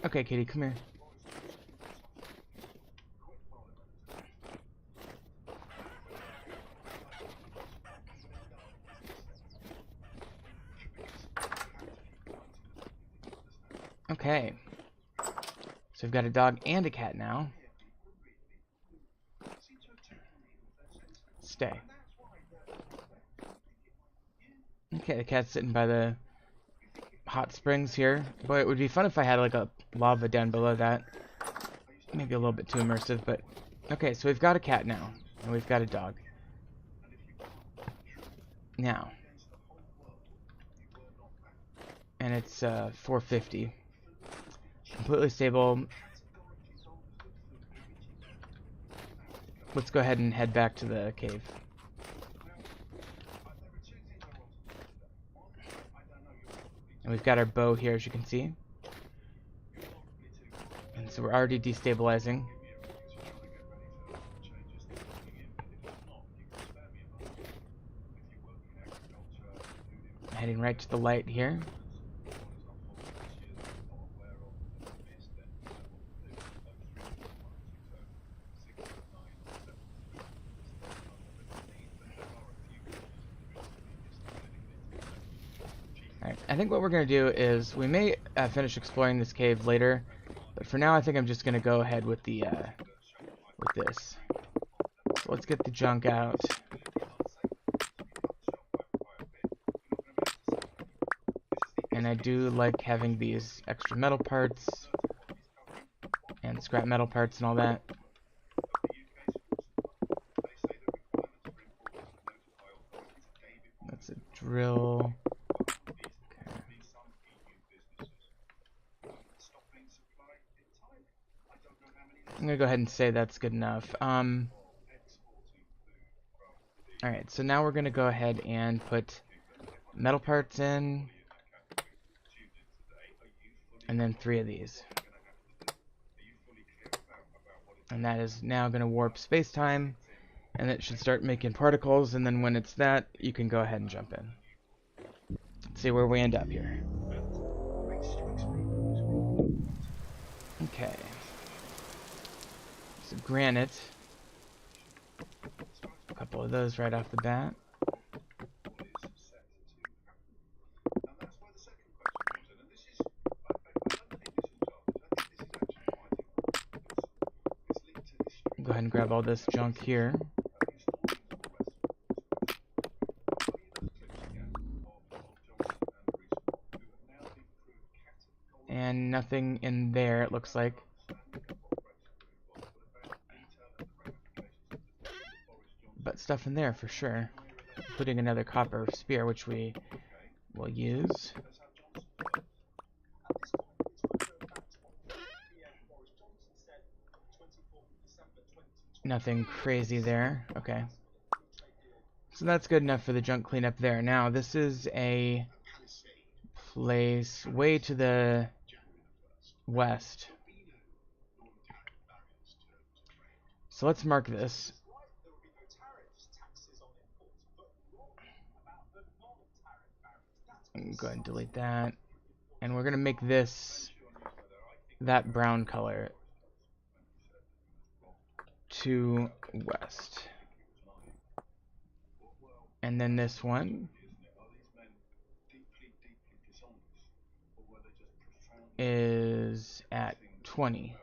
Okay, kitty, come here. Okay. So we've got a dog and a cat now. Stay. Okay, the cat's sitting by the hot springs here. Boy, it would be fun if I had like a lava down below that. Maybe a little bit too immersive, but okay, so we've got a cat now, and we've got a dog. Now. And it's 450. Completely stable. Let's go ahead and head back to the cave. And we've got our bow here, as you can see. And so we're already destabilizing. Heading right to the light here. Alright, I think what we're going to do is, we may finish exploring this cave later, but for now I think I'm just going to go ahead with the, with this. So let's get the junk out. And I do like having these extra metal parts, and scrap metal parts and all that. That's a drill. I'm gonna go ahead and say that's good enough. Alright, so now we're gonna go ahead and put metal parts in, and then 3 of these. And that is now gonna warp space-time, and it should start making particles, and then when it's that, you can go ahead and jump in. Let's see where we end up here. Okay. Granite. A couple of those right off the bat. Go ahead and grab all this junk here. And nothing in there, it looks like. But stuff in there for sure, including another copper spear, which we will use. Nothing crazy there. Okay. So that's good enough for the junk cleanup there. Now, this is a place way to the west. So let's mark this. Go ahead and delete that. And we're going to make this that brown color to west. And then this one is at 20.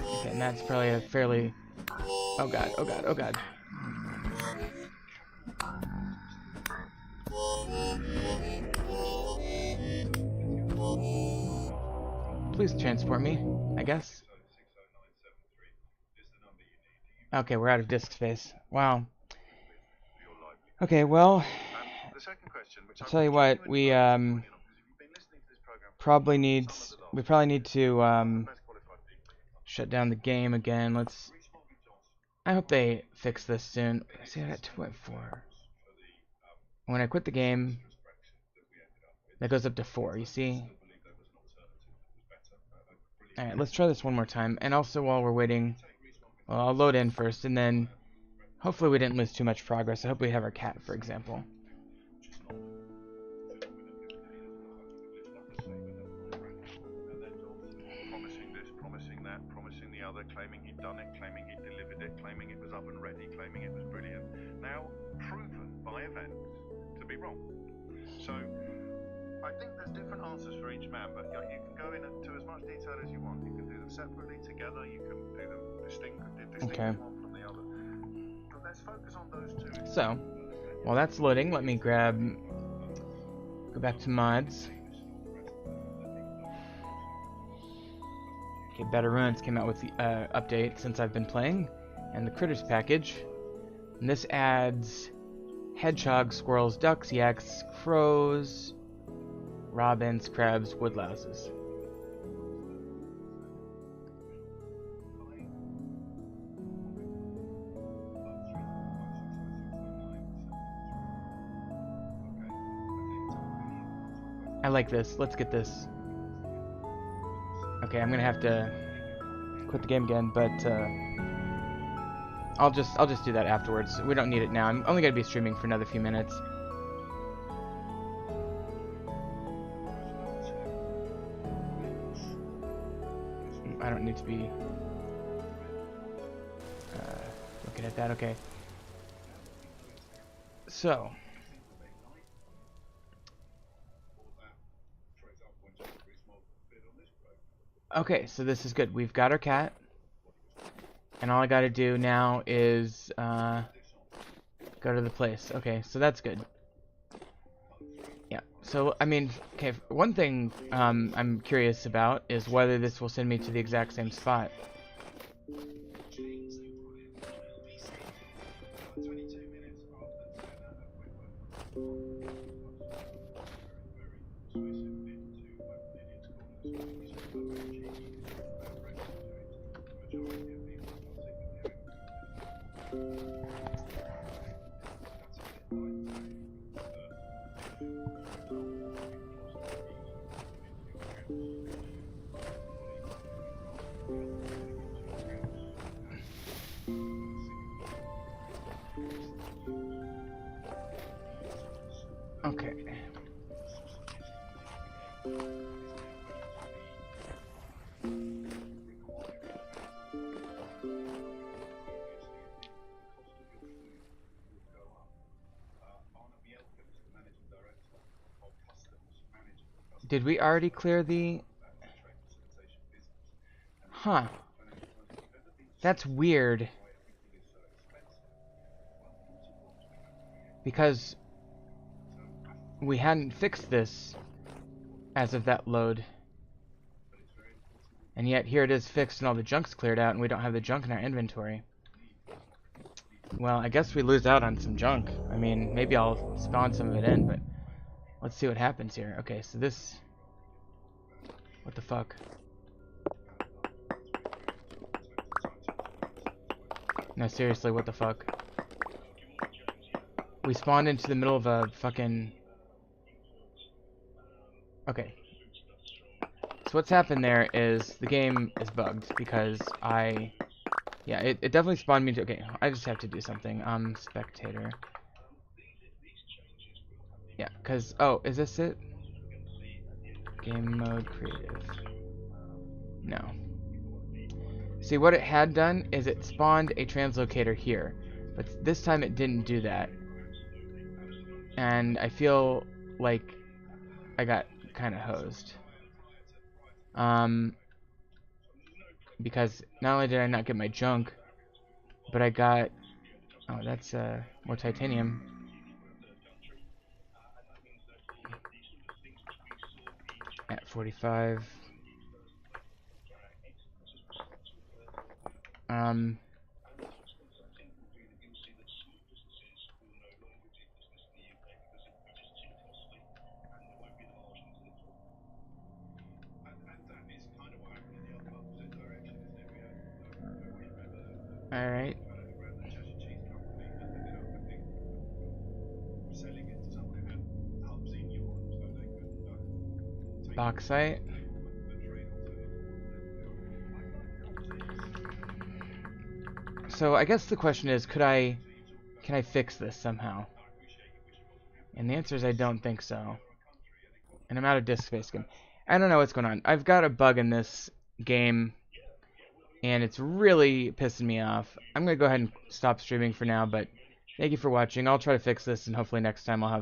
Okay, and that's probably a fairly... Oh god, oh god, oh god. Please transport me, I guess. Okay, we're out of disk space. Wow. Okay, well, The second question, which I'll tell you what, we probably need to shut down the game again. I hope they fix this soon. See, I got 2.4. When I quit the game, that goes up to 4, you see? Alright, let's try this one more time. And also, while we're waiting, well, I'll load in first, and then hopefully we didn't lose too much progress. I hope we have our cat, for example. promising this, promising that, promising the other, claiming he'd done it, claiming he'd delivered it, claiming it was up and ready, claiming it was brilliant. Now proven by events to be wrong. So I think there's different answers for each man, but you can go into as much detail as you want. You can do them separately, together. You can do them distinct Okay. one from the other. But let's focus on those two. So, while that's loading, let me go back to mods. Okay, Better Ruins came out with the update since I've been playing, and the Critters package. And this adds hedgehogs, squirrels, ducks, yaks, crows, robins, crabs, woodlouses. I like this. Let's get this. Okay, I'm gonna have to quit the game again, but I'll just do that afterwards. We don't need it now. I'm only gonna be streaming for another few minutes. I don't need to be looking at that. Okay. So. Okay, so this is good. We've got our cat. And all I gotta do now is go to the place. Okay, so that's good. Yeah, so, I mean, okay, one thing I'm curious about is whether this will send me to the exact same spot. Okay. Did we already clear the... Huh. That's weird. Because we hadn't fixed this as of that load. And yet here it is fixed and all the junk's cleared out and we don't have the junk in our inventory. Well, I guess we lose out on some junk. I mean, maybe I'll spawn some of it in, but let's see what happens here. Okay, so this... What the fuck? No, seriously, what the fuck? We spawned into the middle of a fucking... Okay. So what's happened there is the game is bugged because yeah, it definitely spawned me to... Okay, I just have to do something. Spectator. Yeah, because... Oh, is this it? Game mode creative. No. See, what it had done is it spawned a translocator here. But this time it didn't do that. And I feel like I got kind of hosed. Because not only did I not get my junk, but I got... Oh, that's more titanium. At 45. Alright. Bauxite. So I guess the question is, can I fix this somehow? And the answer is I don't think so. And I'm out of disk space again. I don't know what's going on. I've got a bug in this game, and it's really pissing me off. I'm going to go ahead and stop streaming for now, but thank you for watching. I'll try to fix this, and hopefully next time I'll have